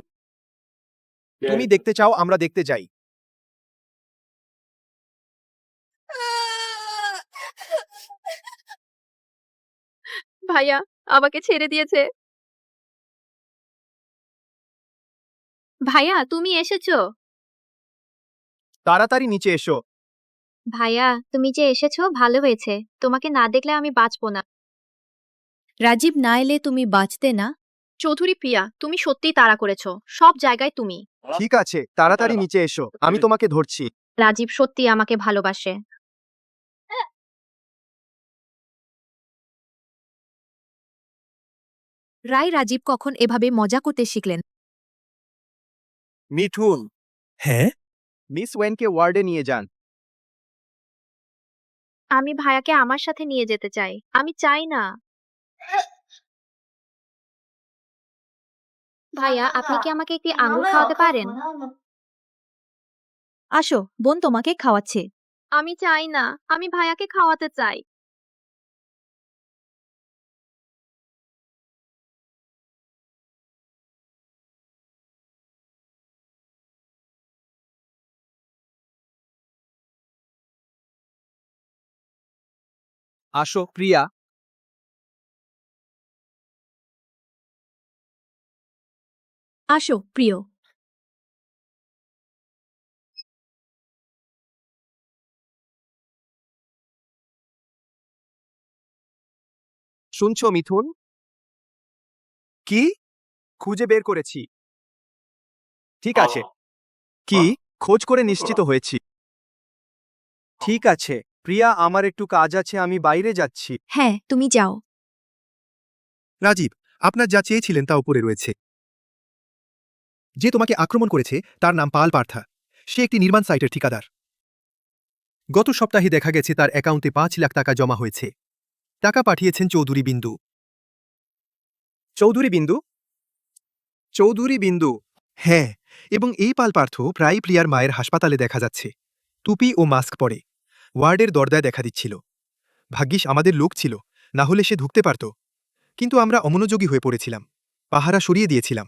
তুমি দেখতে চাও, আমরা দেখতে যাই। ভাইয়া আমাকে ছেড়ে দিয়েছে। ভাইয়া তুমি এসেছো? তাড়াতাড়ি নিচে এসো। ভাইয়া তুমি যে এসেছো ভালো হয়েছে, তোমাকে না দেখলে আমি বাঁচবো না। রাজীব না এলে তুমি বাঁচতে না। চৌধুরী প্রিয়া, তুমি সত্যিই তাড়া করেছো, সব জায়গায় তুমি। ঠিক আছে, তাড়াতাড়ি নিচে এসো, আমি তোমাকে ধরছি। রাজীব সত্যি আমাকে ভালোবাসে। রায় রাজীব কখন এভাবে মজা করতে শিখলেন? মিঠুন। হ্যাঁ? মিস ওয়েনকে ওয়ার্ডে নিয়ে যান। আমি ভাইয়াকে আমার সাথে নিয়ে যেতে চাই, আমি চাই না। ভাইয়া আপনি কি আমাকে একটি আঙ্গুর খাওয়াতে পারেন? আসো, বোন তোমাকে খাওয়াচ্ছে। আমি চাই না, আমি ভাইয়াকে খাওয়াতে চাই। আসো প্রিয়া। আসো প্রিয়। শুনছো মিথুন? কি? খুঁজে বের করেছি। ঠিক আছে। কি? খোঁজ করে নিশ্চিত হয়েছি। ঠিক আছে প্রিয়া, আমার একটু কাজ আছে, আমি বাইরে যাচ্ছি। হ্যাঁ, তুমি যাও। রাজীব, আপনার যা চেয়েছিলেন তা উপরে রয়েছে। যে তোমাকে আক্রমণ করেছে তার নাম পাল পার্থা। সে একটি নির্মাণ সাইটের ঠিকাদার। গত সপ্তাহে দেখা গেছে তার অ্যাকাউন্টে 5 লাখ টাকা জমা হয়েছে। টাকা পাঠিয়েছেন চৌধুরী বিন্দু। চৌধুরী বিন্দু? চৌধুরী বিন্দু? হ্যাঁ, এবং এই পাল পার্থ প্রায় প্রিয়ার মায়ের হাসপাতালে দেখা যাচ্ছে। টুপি ও মাস্ক পরে ওয়ার্ডের দরজায় দেখা দিচ্ছিল। ভাগ্যিস আমাদের লোক ছিল, না হলে সে ঢুকতে পারত। কিন্তু আমরা অমনোযোগী হয়ে পড়েছিলাম, পাহারা সরিয়ে দিয়েছিলাম।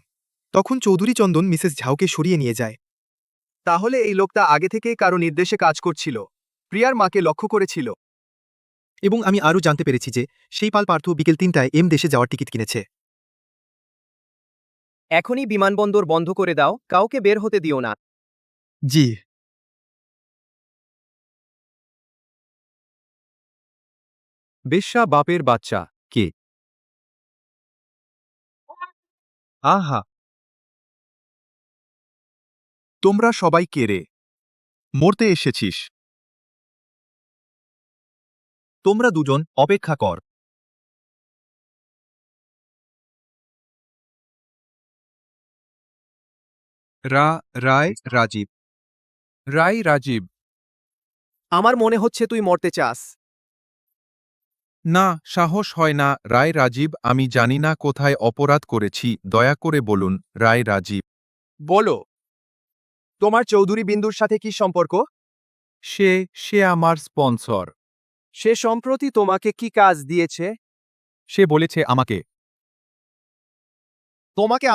তখন চৌধুরী চন্দন মিসেস ঝাউকে সরিয়ে নিয়ে যায়। তাহলে এই লোকটা আগে থেকে কারো নির্দেশে কাজ করছিল, প্রিয়ার মাকে লক্ষ্য করেছিল। এবং আমি আরও জানতে পেরেছি যে সেই পাল পার্থ বিকেল 3টায় দেশে যাওয়ার টিকিট কিনেছে। এখনই বিমানবন্দর বন্ধ করে দাও, কাউকে বের হতে দিও না। জি। বেশ্যা বাপের বাচ্চা কে? আহা, তোমরা সবাই কে রে? মরতে এসেছিস? তোমরা দুজন অপেক্ষা কর। রায় রাজীব। রায় রাজীব। আমার মনে হচ্ছে তুই মরতে চাস। না, সাহস হয় না রায় রাজীব। আমি জানি না কোথায় অপরাধ করেছি, দয়া করে বলুন রায় রাজীব। বলো, তোমার চৌধুরী বিন্দুর সাথে কি সম্পর্ক? সে আমার স্পন্সর। সে সম্প্রতি তোমাকে কি কাজ দিয়েছে? সে বলেছে আমাকে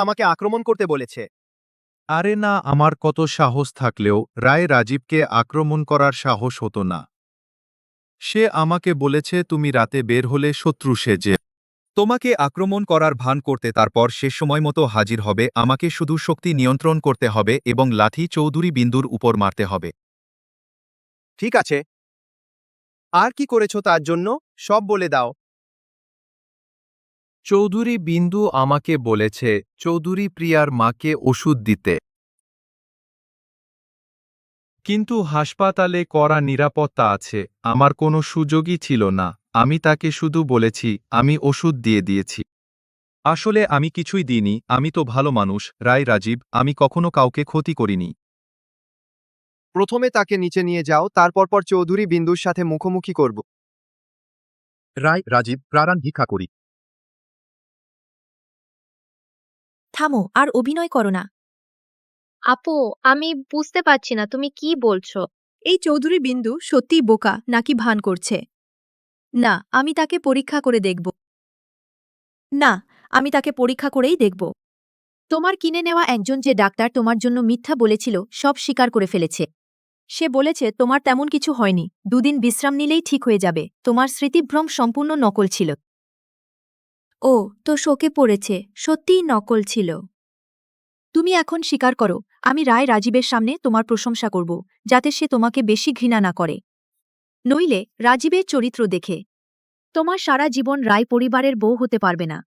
আমাকে আক্রমণ করতে বলেছে। আরে না, আমার কত সাহস থাকলেও রায় রাজীবকে আক্রমণ করার সাহস হতো না। সে আমাকে বলেছে তুমি রাতে বের হলে শত্রু সেজে তোমাকে আক্রমণ করার ভান করতে, তারপর সে সময় মতো হাজির হবে। আমাকে শুধু শক্তি নিয়ন্ত্রণ করতে হবে এবং লাঠি চৌধুরী বিন্দুর উপর মারতে হবে। ঠিক আছে, আর কি করেছো তার জন্য সব বলে দাও। চৌধুরী বিন্দু আমাকে বলেছে চৌধুরী প্রিয়ার মাকে ওষুধ দিতে, কিন্তু হাসপাতালে কড়া নিরাপত্তা আছে, আমার কোনো সুযোগই ছিল না। আমি তাকে শুধু বলেছি আমি ওষুধ দিয়ে দিয়েছি। আসলে আমি কিছুই দিইনি, আমি তো ভালো মানুষ রায় রাজীব, আমি কখনো কাউকে ক্ষতি করিনি। প্রথমে তাকে নিচে নিয়ে যাও, তারপর চৌধুরী বিন্দুর সাথে মুখোমুখি করব। রায় রাজীব, প্রাণ ভিক্ষা করি। থামো, আর অভিনয় করো না। আপু, আমি বুঝতে পারছি না তুমি কি বলছো। এই চৌধুরী বিন্দু সত্যিই বোকা নাকি ভান করছে? না, আমি তাকে পরীক্ষা করে দেখব। না, আমি তাকে পরীক্ষা করেই দেখব। তোমার কিনে নেওয়া একজন যে ডাক্তার তোমার জন্য মিথ্যা বলেছিল সব স্বীকার করে ফেলেছে। সে বলেছে তোমার তেমন কিছু হয়নি, 2 দিন বিশ্রাম নিলেই ঠিক হয়ে যাবে। তোমার স্মৃতিভ্রম সম্পূর্ণ নকল ছিল। ও তো শোকে পড়েছে, সত্যিই নকল ছিল। তুমি এখন স্বীকার করো। আমি রায় রাজীবের সামনে তোমার প্রশংসা করব, যাতে সে তোমাকে বেশি ঘৃণা না করে। নইলে রাজীবের চরিত্র দেখে তোমার সারা জীবন রায় পরিবারের বউ হতে পারবে না।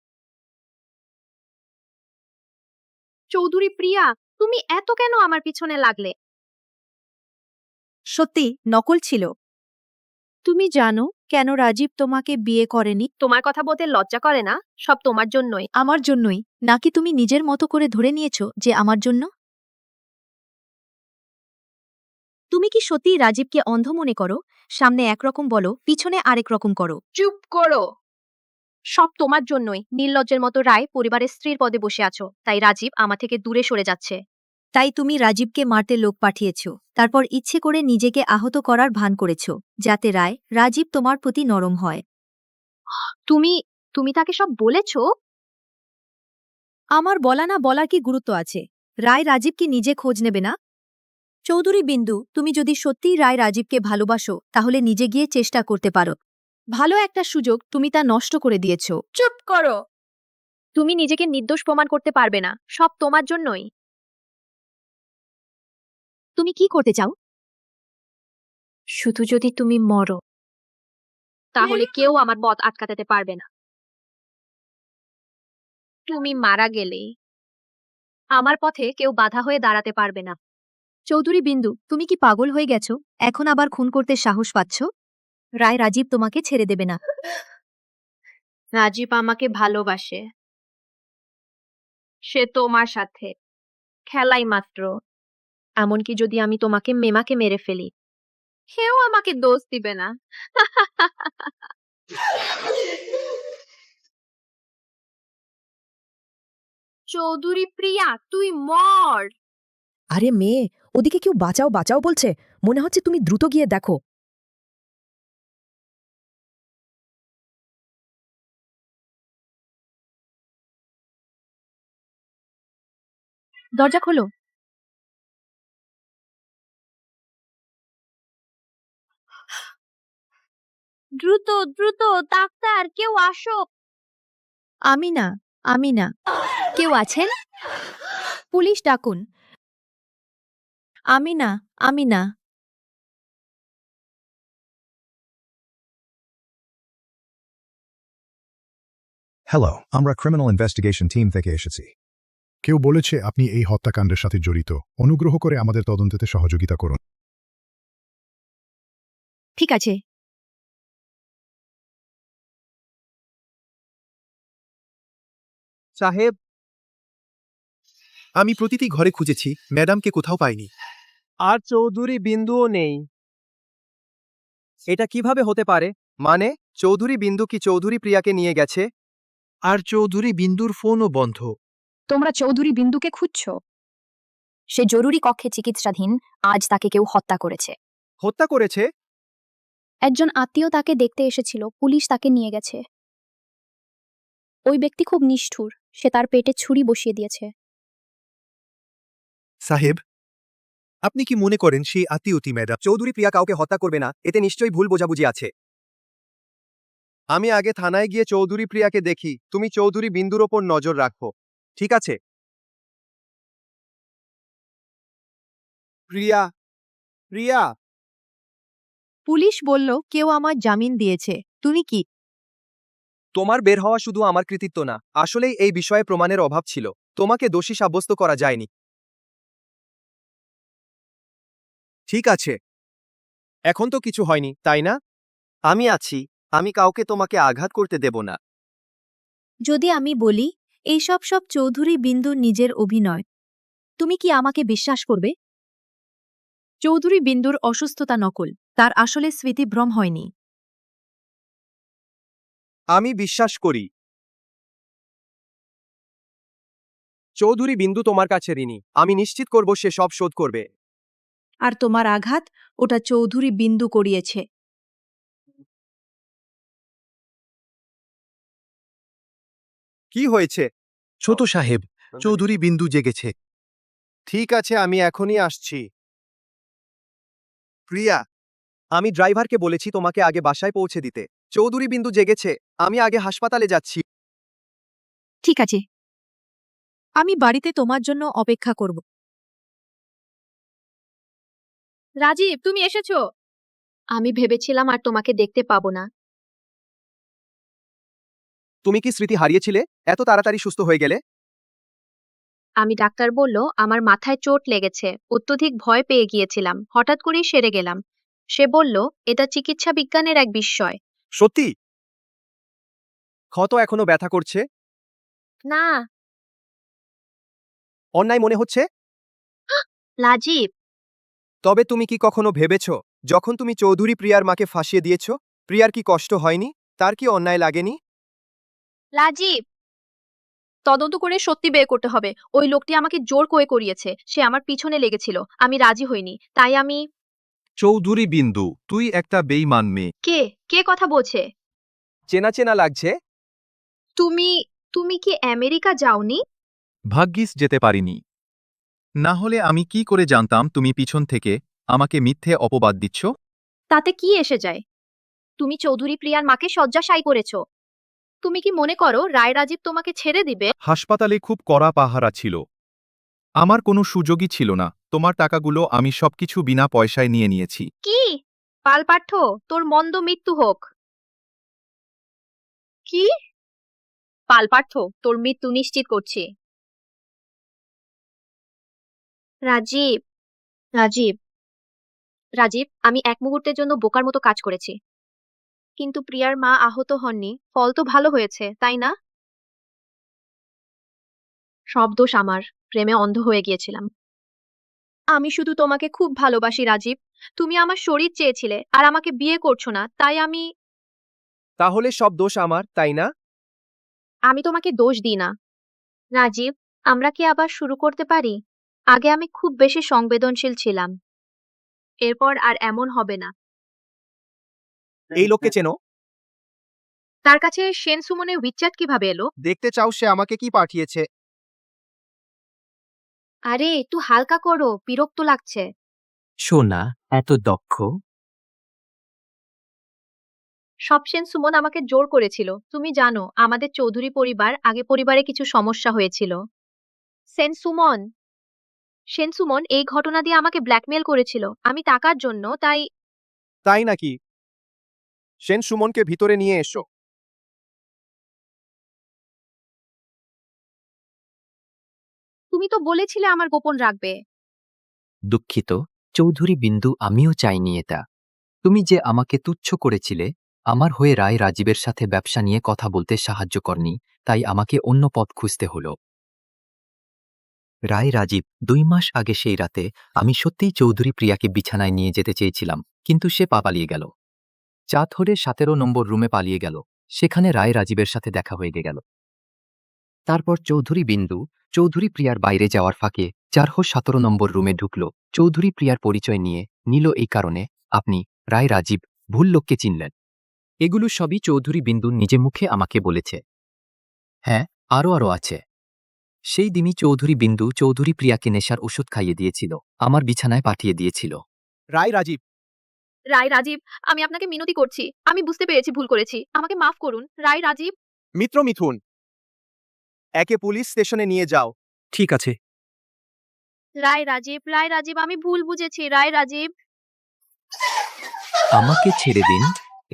চৌধুরী প্রিয়া, তুমি এত কেন আমার পিছনে লাগলে? সত্যি নকল ছিল। তুমি জানো কেন রাজীব তোমাকে বিয়ে করেনি? তোমার কথা বলতে লজ্জা করে না? সব তোমার জন্যই। আমার জন্যই? নাকি তুমি নিজের মতো করে ধরে নিয়েছ যে আমার জন্য? তুমি কি সত্যিই রাজীবকে অন্ধ মনে করো? সামনে একরকম বলো, পিছনে আরেক রকম করো। চুপ করো। সব তোমার জন্যই। নির্লজ্জের মতো রায় পরিবারের স্ত্রীর পদে বসে আছো, তাই রাজীব আমার থেকে দূরে সরে যাচ্ছে। তাই তুমি রাজীবকে মারতে লোক পাঠিয়েছ, তারপর ইচ্ছে করে নিজেকে আহত করার ভান করেছ, যাতে রাজীব তোমার প্রতি নরম হয়। তুমি তুমি তাকে সব বলেছো? আমার বলা না বলার কি গুরুত্ব আছে? রায় রাজীব কি নিজে খোঁজ নেবে না? চৌধুরী বিন্দু, তুমি যদি সত্যিই রায় রাজীবকে ভালোবাসো তাহলে নিজে গিয়ে চেষ্টা করতে পারো। ভালো একটা সুযোগ, তুমি তা নষ্ট করে দিয়েছ। চুপ করো। তুমি নিজেকে নির্দোষ প্রমাণ করতে পারবে না, সব তোমার জন্যই। তুমি কি করতে চাও? শুধু যদি তুমি মরো, তাহলে কেউ আমার পথ আটকাতে পারবে না। তুমি মারা গেলেই আমার পথে কেউ বাধা হয়ে দাঁড়াতে পারবে না। চৌধুরী বিন্দু, তুমি কি পাগল হয়ে গেছো? এখন আবার খুন করতে সাহস পাচ্ছ? রায় রাজীব তোমাকে ছেড়ে দেবে না। রাজীব আমাকে ভালোবাসে, সে তোমার সাথে খেলাই মাত্র। এমনকি যদি আমি তোমাকে মেমাকে মেরে ফেলি, কেউ আমাকে দোষ দিবে না। চৌধুরী প্রিয়া, তুই মর। আরে মেয়ে, ওদিকে কেউ বাঁচাও বাঁচাও বলছে। মনে হচ্ছে তুমি দ্রুত গিয়ে দেখো। দরজা খোলো। দ্রুত দ্রুত, ডাক্তার, কেউ আসো। আমি না, আমি না। কেউ আছেন? পুলিশ ডাকুন। আমি না, আমি না। হ্যালো, আমরা ক্রিমিনাল ইনভেস্টিগেশন টিম থেকে এসেছি। কেউ বলেছে আপনি এই হত্যাকাণ্ডের সাথে জড়িত। অনুগ্রহ করে আমাদের তদন্তে সহযোগিতা করুন। ঠিক আছে। সাহেব, আমি প্রতিটি ঘরে খুঁজেছি, ম্যাডামকে কোথাও পাইনি। আর চৌধুরী বিন্দুও নেই। এটা কিভাবে হতে পারে? মানে, চৌধুরী বিন্দু কি চৌধুরী প্রিয়াকে নিয়ে গেছে? আর চৌধুরী বিন্দুর ফোনও বন্ধ। তোমরা চৌধুরী বিন্দুকে খুঁজছ? সে জরুরি কক্ষে চিকিৎসাধীন। আজ তাকে কেউ হত্যা করেছে। হত্যা করেছে? একজন আত্মীয় তাকে দেখতে এসেছিল, পুলিশ তাকে নিয়ে গেছে। ওই ব্যক্তি খুব নিষ্ঠুর, সে তার পেটে ছুরি বসিয়ে দিয়েছে। সাহেব, আপনি কি মনে করেন সেই আত্মীয়টি ম্যাডাম চৌধুরী প্রিয়া কাউকে হত্যা করবে না? এতে নিশ্চয়ই ভুল বোঝাবুঝি আছে। আমি আগে থানায় গিয়ে চৌধুরী প্রিয়াকে দেখি, তুমি চৌধুরী বিন্দুর ওপর নজর রাখো, ঠিক আছে? প্রিয়া, প্রিয়া। পুলিশ বলল কেউ আমার জামিন দিয়েছে। তুমি কি? তোমার বের হওয়া শুধু আমার কৃতিত্ব না, আসলেই এই বিষয়ে প্রমাণের অভাব ছিল। তোমাকে দোষী সাব্যস্ত করা যায়নি। ঠিক আছে, এখন তো কিছু হয়নি, তাই না? আমি আছি, আমি কাউকে তোমাকে আঘাত করতে দেব না। যদি আমি বলি এইসব সব চৌধুরী বিন্দুর নিজের অভিনয়, তুমি কি আমাকে বিশ্বাস করবে? চৌধুরী বিন্দুর অসুস্থতা নকল, তার আসলে স্মৃতিভ্রম হয়নি। আমি বিশ্বাস করি চৌধুরী বিন্দু তোমার কাছে ঋণী। আমি নিশ্চিত করব সে সব শোধ করবে। আর তোমার আঘাত, ওটা চৌধুরী বিন্দু করিয়েছে। কি হয়েছে? ছোট সাহেব, চৌধুরী বিন্দু জেগেছে। ঠিক আছে, আমি এখনই আসছি। প্রিয়া, আমি ড্রাইভারকে বলেছি তোমাকে আগে বাসায় পৌঁছে দিতে। চৌধুরী বিন্দু জেগেছে, আমি আগে হাসপাতালে যাচ্ছি। ঠিক আছে, আমি বাড়িতে তোমার জন্য অপেক্ষা করব। রাজীব, তুমি এসেছো। আমি ভেবেছিলাম আর তোমাকে দেখতে পাবো না। তুমি কি স্মৃতি হারিয়েছিলে? এত তাড়াতাড়ি সুস্থ হয়ে গেলে? আমি ডাক্তার বলল আমার মাথায় চোট লেগেছে, অত্যধিক ভয় পেয়ে গিয়েছিলাম, হঠাৎ করেই সেরে গেলাম। সে বলল এটা চিকিৎসা বিজ্ঞানের এক বিস্ময়। সত্যি? ক্ষত এখনো ব্যথা করছে? না। অন্যায় মনে হচ্ছে? রাজীব, তবে তুমি কি কখনো ভেবেছ, যখন তুমি চৌধুরী প্রিয়ার মাকে ফাঁসিয়ে দিয়েছ, প্রিয়ার কি কষ্ট হয়নি? তার কি অন্যায় লাগেনি? রাজীব, তদন্ত করে সত্যি বের করতে হবে। ওই লোকটি আমাকে জোর করে করিয়েছে, সে আমার পিছনে লেগেছিল, আমি রাজি হইনি, তাই আমি। চৌধুরী বিন্দু, তুই একটা বেইমান মেয়ে। কে কে কথা বলছে? চেনা চেনা লাগছে। তুমি তুমি কি আমেরিকা যাওনি? ভাগ্যিস যেতে পারিনি। না হলে আমি কি করে জানতাম তুমি পিছন থেকে আমাকে মিথ্যে অপবাদ দিচ্ছ? তাতে কি এসে যায়? তুমি চৌধুরী প্রিয়ার মাকে শয্যাশায়ী করেছো। তুমি কি মনে করো রায় রাজীব তোমাকে ছেড়ে দিবে? হাসপাতালে খুব কড়া পাহারা ছিল। আমার কোনো সুযোগই ছিল না। তোমার টাকাগুলো আমি সবকিছু বিনা পয়সায় নিয়ে নিয়েছি। কি? পালপার্থ, তোর মন্দ মৃত্যু হোক। কি? পালপার্থ, তোর মৃত্যু নিশ্চিত করছি। রাজীব, রাজীব, রাজীব, আমি এক মুহূর্তের জন্য বোকার মতো কাজ করেছি, কিন্তু প্রিয়ার মা আহত হননি, ফল তো ভালো হয়েছে, তাই না? সব দোষ আমার, প্রেমে অন্ধ হয়ে গিয়েছিলাম। আমি শুধু তোমাকে খুব ভালোবাসি রাজীব। তুমি আমার শরীর চেয়েছিলে আর আমাকে বিয়ে করছো না, তাই আমি তাহলে সব দোষ আমার, তাই না? আমি তোমাকে দোষ দিই না। রাজীব, আমরা কি আবার শুরু করতে পারি? আগে আমি খুব বেশি সংবেদনশীল ছিলাম, এরপর আর এমন হবে না। এই লোককে চেনো? তার কাছে সেন সুমনের উইচ্যাট কিভাবে এলো? দেখতে চাও সে আমাকে কি পাঠিয়েছে? আরে একটু হালকা করো, বিরক্ত লাগছে। সোনা এত দক্ষ। সব সেন সুমন আমাকে জোর করেছিল। তুমি জানো আমাদের চৌধুরী পরিবার আগে পরিবারে কিছু সমস্যা হয়েছিল। সেন সুমন, সেন সুমন এই ঘটনা দিয়ে আমাকে ব্ল্যাকমেল করেছিল আমি টাকার জন্য, তাই তাই নাকি? সেন সুমনকে ভিতরে নিয়ে এসো। তুমি তো বলেছিলে আমার গোপন রাখবে। দুঃখিত চৌধুরী বিন্দু, আমিও চাইনি এটা। তুমি যে আমাকে তুচ্ছ করেছিলে, আমার হয়ে রায় রাজীবের সাথে ব্যবসা নিয়ে কথা বলতে সাহায্য করনি, তাই আমাকে অন্য পথ খুঁজতে হলো। রায় রাজীব, 2 মাস আগে সেই রাতে আমি সত্যিই চৌধুরী প্রিয়াকে বিছানায় নিয়ে যেতে চেয়েছিলাম, কিন্তু সে পালিয়ে গেল। চা ধরে 17 নম্বর রুমে পালিয়ে গেল। সেখানে রায় রাজীবের সাথে দেখা হয়ে গেল। তারপর চৌধুরী বিন্দু চৌধুরী প্রিয়ার বাইরে যাওয়ার ফাঁকে 417 নম্বর রুমে ঢুকল। চৌধুরী প্রিয়ার পরিচয় নিয়ে নিল এই কারণে, আপনি রায় রাজীব ভুল লোককে চিনলেন। এগুলো সবই চৌধুরী বিন্দু নিজে মুখে আমাকে বলেছে। হ্যাঁ, আরও আছে। সেই দিনই চৌধুরী বিন্দু চৌধুরী প্রিয়াকে নেশার ওষুধ খাইয়ে দিয়েছিল, আমার বিছানায় পাঠিয়ে দিয়েছিল। রায় রাজীব, রায় রাজীব, আমি আপনাকে মিনতি করছি, আমি বুঝতে পেরেছি ভুল করেছি, আমাকে মাফ করুন রায় রাজীব। মিত্র মিথুন, একে পুলিশ স্টেশনে নিয়ে যাও। ঠিক আছে। রায় রাজীব, রায় রাজীব, আমি ভুল বুঝেছি রায় রাজীব। আমাকে ছেড়ে দিন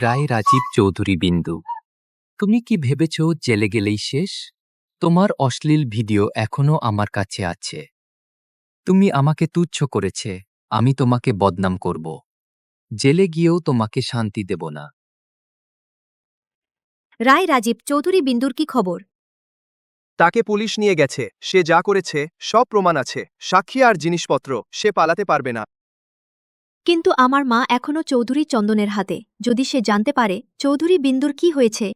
রায় রাজীব চৌধুরী বিন্দু। তুমি কি ভেবেছ জেলে গেলেই শেষ? তোমার অশ্লীল ভিডিও এখনো আমার কাছে আছে। তুমি আমাকে তুচ্ছ করেছে, আমি তোমাকে বদনাম করব। জেলে গিয়েও তোমাকে শান্তি দেব না। রায় রাজীব চৌধুরী বিন্দুর কি খবর? তাকে পুলিশ নিয়ে গেছে। সে যা করেছে সব প্রমাণ আছে, সাক্ষী আর জিনিসপত্র। সে পালাতে পারবে না। কিন্তু আমার মা এখনো চৌধুরী চন্দনের হাতে। যদি সে জানতে পারে চৌধুরী বিন্দুর কি হয়েছে,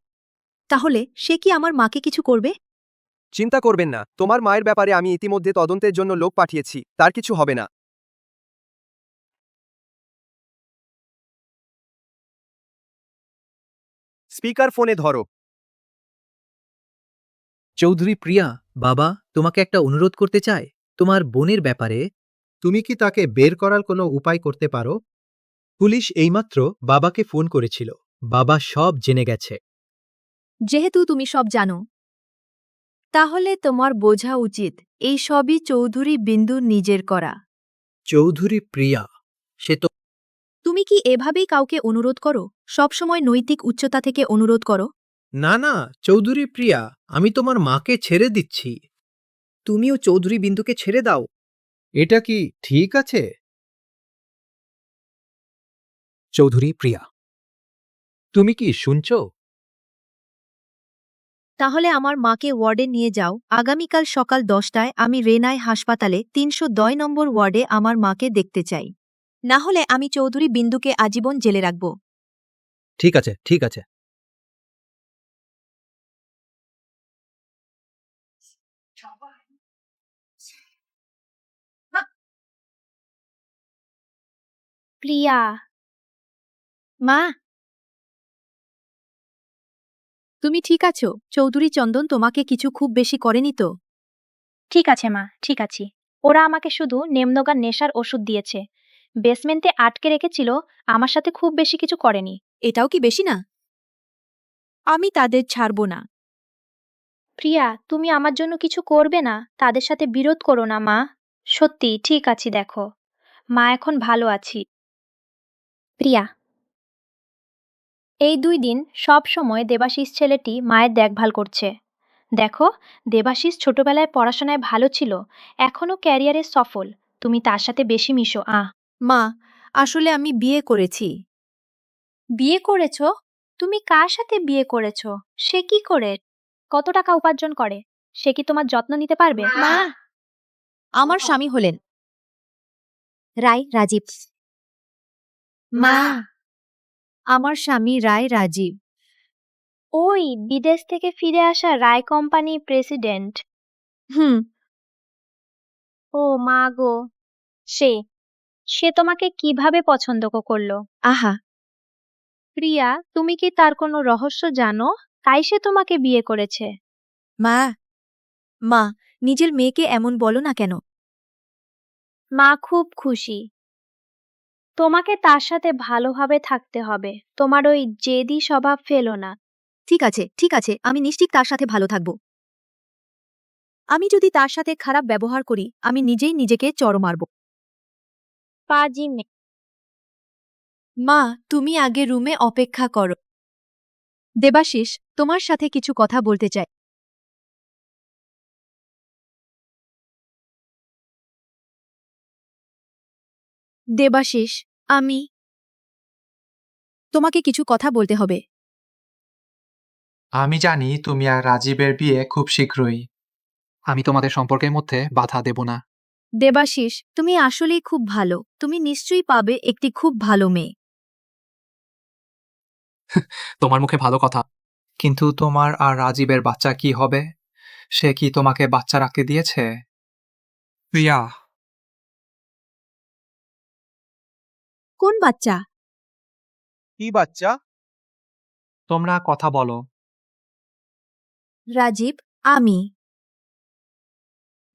তাহলে সে কি আমার মাকে কিছু করবে? চিন্তা করবেন না, তোমার মায়ের ব্যাপারে আমি ইতিমধ্যে তদন্তের জন্য লোক পাঠিয়েছি, তার কিছু হবে না। স্পিকার ফোনে ধরো। চৌধুরী প্রিয়া, বাবা তোমাকে একটা অনুরোধ করতে চায় তোমার বোনের ব্যাপারে। তুমি কি তাকে বের করার কোনো উপায় করতে পারো? পুলিশ এইমাত্র বাবাকে ফোন করেছিল। বাবা সব জেনে গেছে। যেহেতু তুমি সব জানো, তাহলে তোমার বোঝা উচিত এই সবই চৌধুরী বিন্দুর নিজের করা। চৌধুরী প্রিয়া, সে তো তুমি কি এভাবেই কাউকে অনুরোধ করো? সবসময় নৈতিক উচ্চতা থেকে অনুরোধ করো? না না চৌধুরী প্রিয়া, আমি তোমার মাকে ছেড়ে দিচ্ছি। তুমিও চৌধুরী বিন্দুকে ছেড়ে দাও। এটা কি ঠিক আছে? চৌধুরী প্রিয়া, তুমি কি শুনছো? তাহলে আমার মাকে ওয়ার্ডে নিয়ে যাও। আগামীকাল সকাল 10টায় আমি রেনাই হাসপাতালে 302 নম্বর ওয়ার্ডে আমার মাকে দেখতে চাই। না হলে আমি চৌধুরী বিন্দুকে আজীবন জেলে রাখব। ঠিক আছে, ঠিক আছে। প্রিয়া, মা, তুমি ঠিক আছো? চৌধুরী চন্দন তোমাকে কিছু খুব বেশি করেনি তো? ঠিক আছে মা, ঠিক আছি। ওরা আমাকে শুধু নেমনোগা নেশার ওষুধ দিয়েছে, বেসমেন্টে আটকে রেখেছিল, আমার সাথে খুব বেশি কিছু করেনি। এটাও কি বেশি না? আমি তাদের ছাড়ব না। প্রিয়া, তুমি আমার জন্য কিছু করবে না? তাদের সাথে বিরোধ করো না মা। সত্যি, ঠিক আছি দেখো। মা এখন ভালো আছি। প্রিয়া, এই 2 দিন সব সময় দেবাশিস ছেলেটি মায়ের দেখভাল করছে। দেখো, দেবাশিস ছোটবেলায় পড়াশোনায় ভালো ছিল, এখনো ক্যারিয়ারে সফল। তুমি তার সাথে বেশি মিশো। মা, আসলে আমি বিয়ে করেছি। বিয়ে করেছো? তুমি কার সাথে বিয়ে করেছো? সে কি করে? কত টাকা উপার্জন করে? সে কি তোমার যত্ন নিতে পারবে? মা, আমার স্বামী হলেন রায় রাজীব। মা, আমার স্বামী রায় রাজীব। ওই বিদেশ থেকে ফিরে আসা রায় কোম্পানি প্রেসিডেন্ট। হুম। ও মা গো, সে সে তোমাকে কিভাবে পছন্দ করলো? আহা, প্রিয়া, তুমি কি তার কোনো রহস্য জানো? তাই সে তোমাকে বিয়ে করেছে? মা, মা, নিজের মেয়েকে এমন বলো না কেন? মা খুব খুশি। তোমাকে তার সাথে ভালোভাবে থাকতে হবে। তোমার ওই জেদি স্বভাব ফেলো না। ঠিক আছে, ঠিক আছে, আমি নিশ্চিত তার সাথে ভালো থাকব। আমি যদি তার সাথে খারাপ ব্যবহার করি, আমি নিজেই নিজেকে চড় মারব। পাজি মেয়ে। মা, তুমি আগে রুমে অপেক্ষা করো। দেবাশিস, তোমার সাথে কিছু কথা বলতে চাই। দেবাশিস, তোমাকে কিছু কথা বলতে হবে। আমি জানি তুমি আর রাজীবের বিয়ে খুব শীঘ্রই। আমি তোমাদের সম্পর্কের মধ্যে বাধা দেব না। দেবাশিস, তুমি আসলেই খুব ভালো। তুমি নিশ্চয়ই পাবে একটি খুব ভালো মেয়ে। তোমার মুখে ভালো কথা, কিন্তু তোমার আর রাজীবের বাচ্চা কি হবে? সে কি তোমাকে বাচ্চা রাখতে দিয়েছে? প্রিয়া, কোন বাচ্চা? কি বাচ্চা? তোমরা কথা বলো। রাজীব, আমি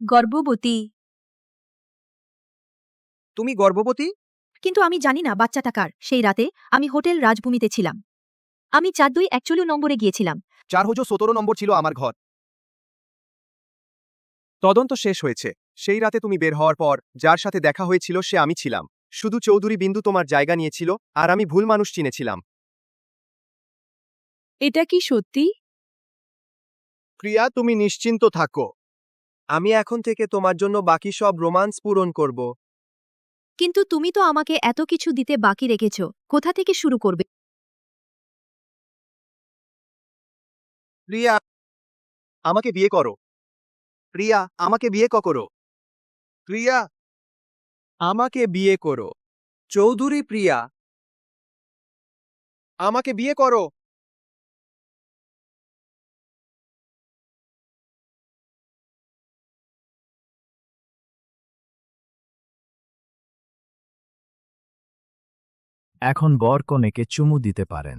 গর্ভবতী। তুমি গর্ভবতী? কিন্তু আমি জানি না বাচ্চাটা কার। সেই রাতে আমি হোটেল রাজভূমিতে ছিলাম। আমি 4241 নম্বরে গিয়েছিলাম। 417 নম্বর ছিল আমার ঘর। তদন্ত শেষ হয়েছে। সেই রাতে তুমি বের হওয়ার পর যার সাথে দেখা হয়েছিল সে আমি ছিলাম। শুধু চৌধুরী বিন্দু তোমার জায়গা নিয়েছিল আর আমি ভুল মানুষ চিনেছিলাম। এটা কি সত্যি? প্রিয়া, তুমি নিশ্চিন্ত থাকো। আমি এখন থেকে তোমার জন্য বাকি সব রোমান্স পূরণ করব। কিন্তু তুমি তো আমাকে এত কিছু দিতে বাকি রেখেছ। কোথা থেকে শুরু করবে? প্রিয়া, আমাকে বিয়ে করো। প্রিয়া, আমাকে বিয়ে করো। প্রিয়া, আমাকে বিয়ে করো। চৌধুরী প্রিয়া, আমাকে বিয়ে করো। এখন বর কনেকে চুমু দিতে পারেন।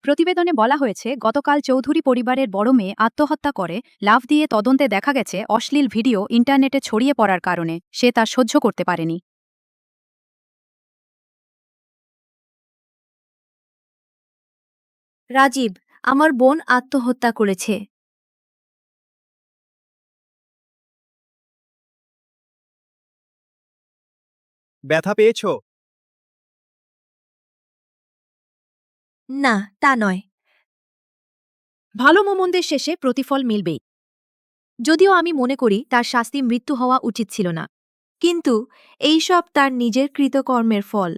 প্রতিবেদনে বলা হয়েছে গতকাল চৌধুরী পরিবারের বড় মেয়ে আত্মহত্যা করে। লাফ দিয়ে তদন্তে দেখা গেছে অশ্লীল ভিডিও ইন্টারনেটে ছড়িয়ে পড়ার কারণে সে তা সহ্য করতে পারেনি। রাজীব, আমার বোন আত্মহত্যা করেছে। ব্যথা পেয়েছো? না, তা নয়। ভালো মোমনদের শেষে প্রতিফল মিলবেই। যদিও আমি মনে করি তার শাস্তি মৃত্যু হওয়া উচিত ছিল না, কিন্তু এইসব তার নিজের কৃতকর্মের ফল।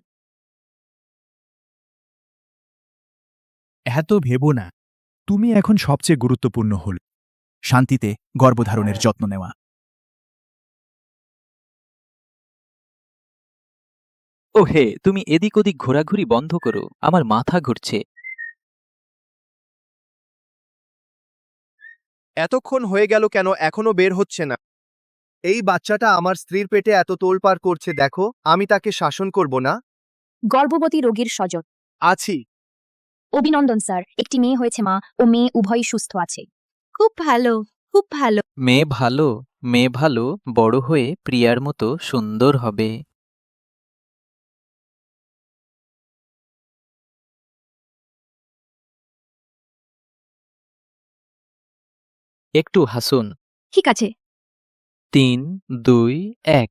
এত ভেবো না। তুমি এখন সবচেয়ে গুরুত্বপূর্ণ হল শান্তিতে গর্ভধারণের যত্ন নেওয়া। ও হে, তুমি এদিক ওদিক ঘোরাঘুরি বন্ধ করো, আমার মাথা ঘুরছে। এতক্ষণ হয়ে গেল কেন এখনো বের হচ্ছে না? এই বাচ্চাটা আমার স্ত্রীর পেটে এত তোলপাড় করছে, দেখো। আমি তাকে শাসন করব না? গর্ভবতী রোগীর স্বজন। আছি। অভিনন্দন স্যার, একটি মেয়ে হয়েছে মা ও মেয়ে উভয়ই সুস্থ আছে। খুব ভালো, খুব ভালো। মেয়ে ভালো বড় হয়ে প্রিয়ার মতো সুন্দর হবে। একটু হাসুন। ঠিক আছে। 3, 2, 1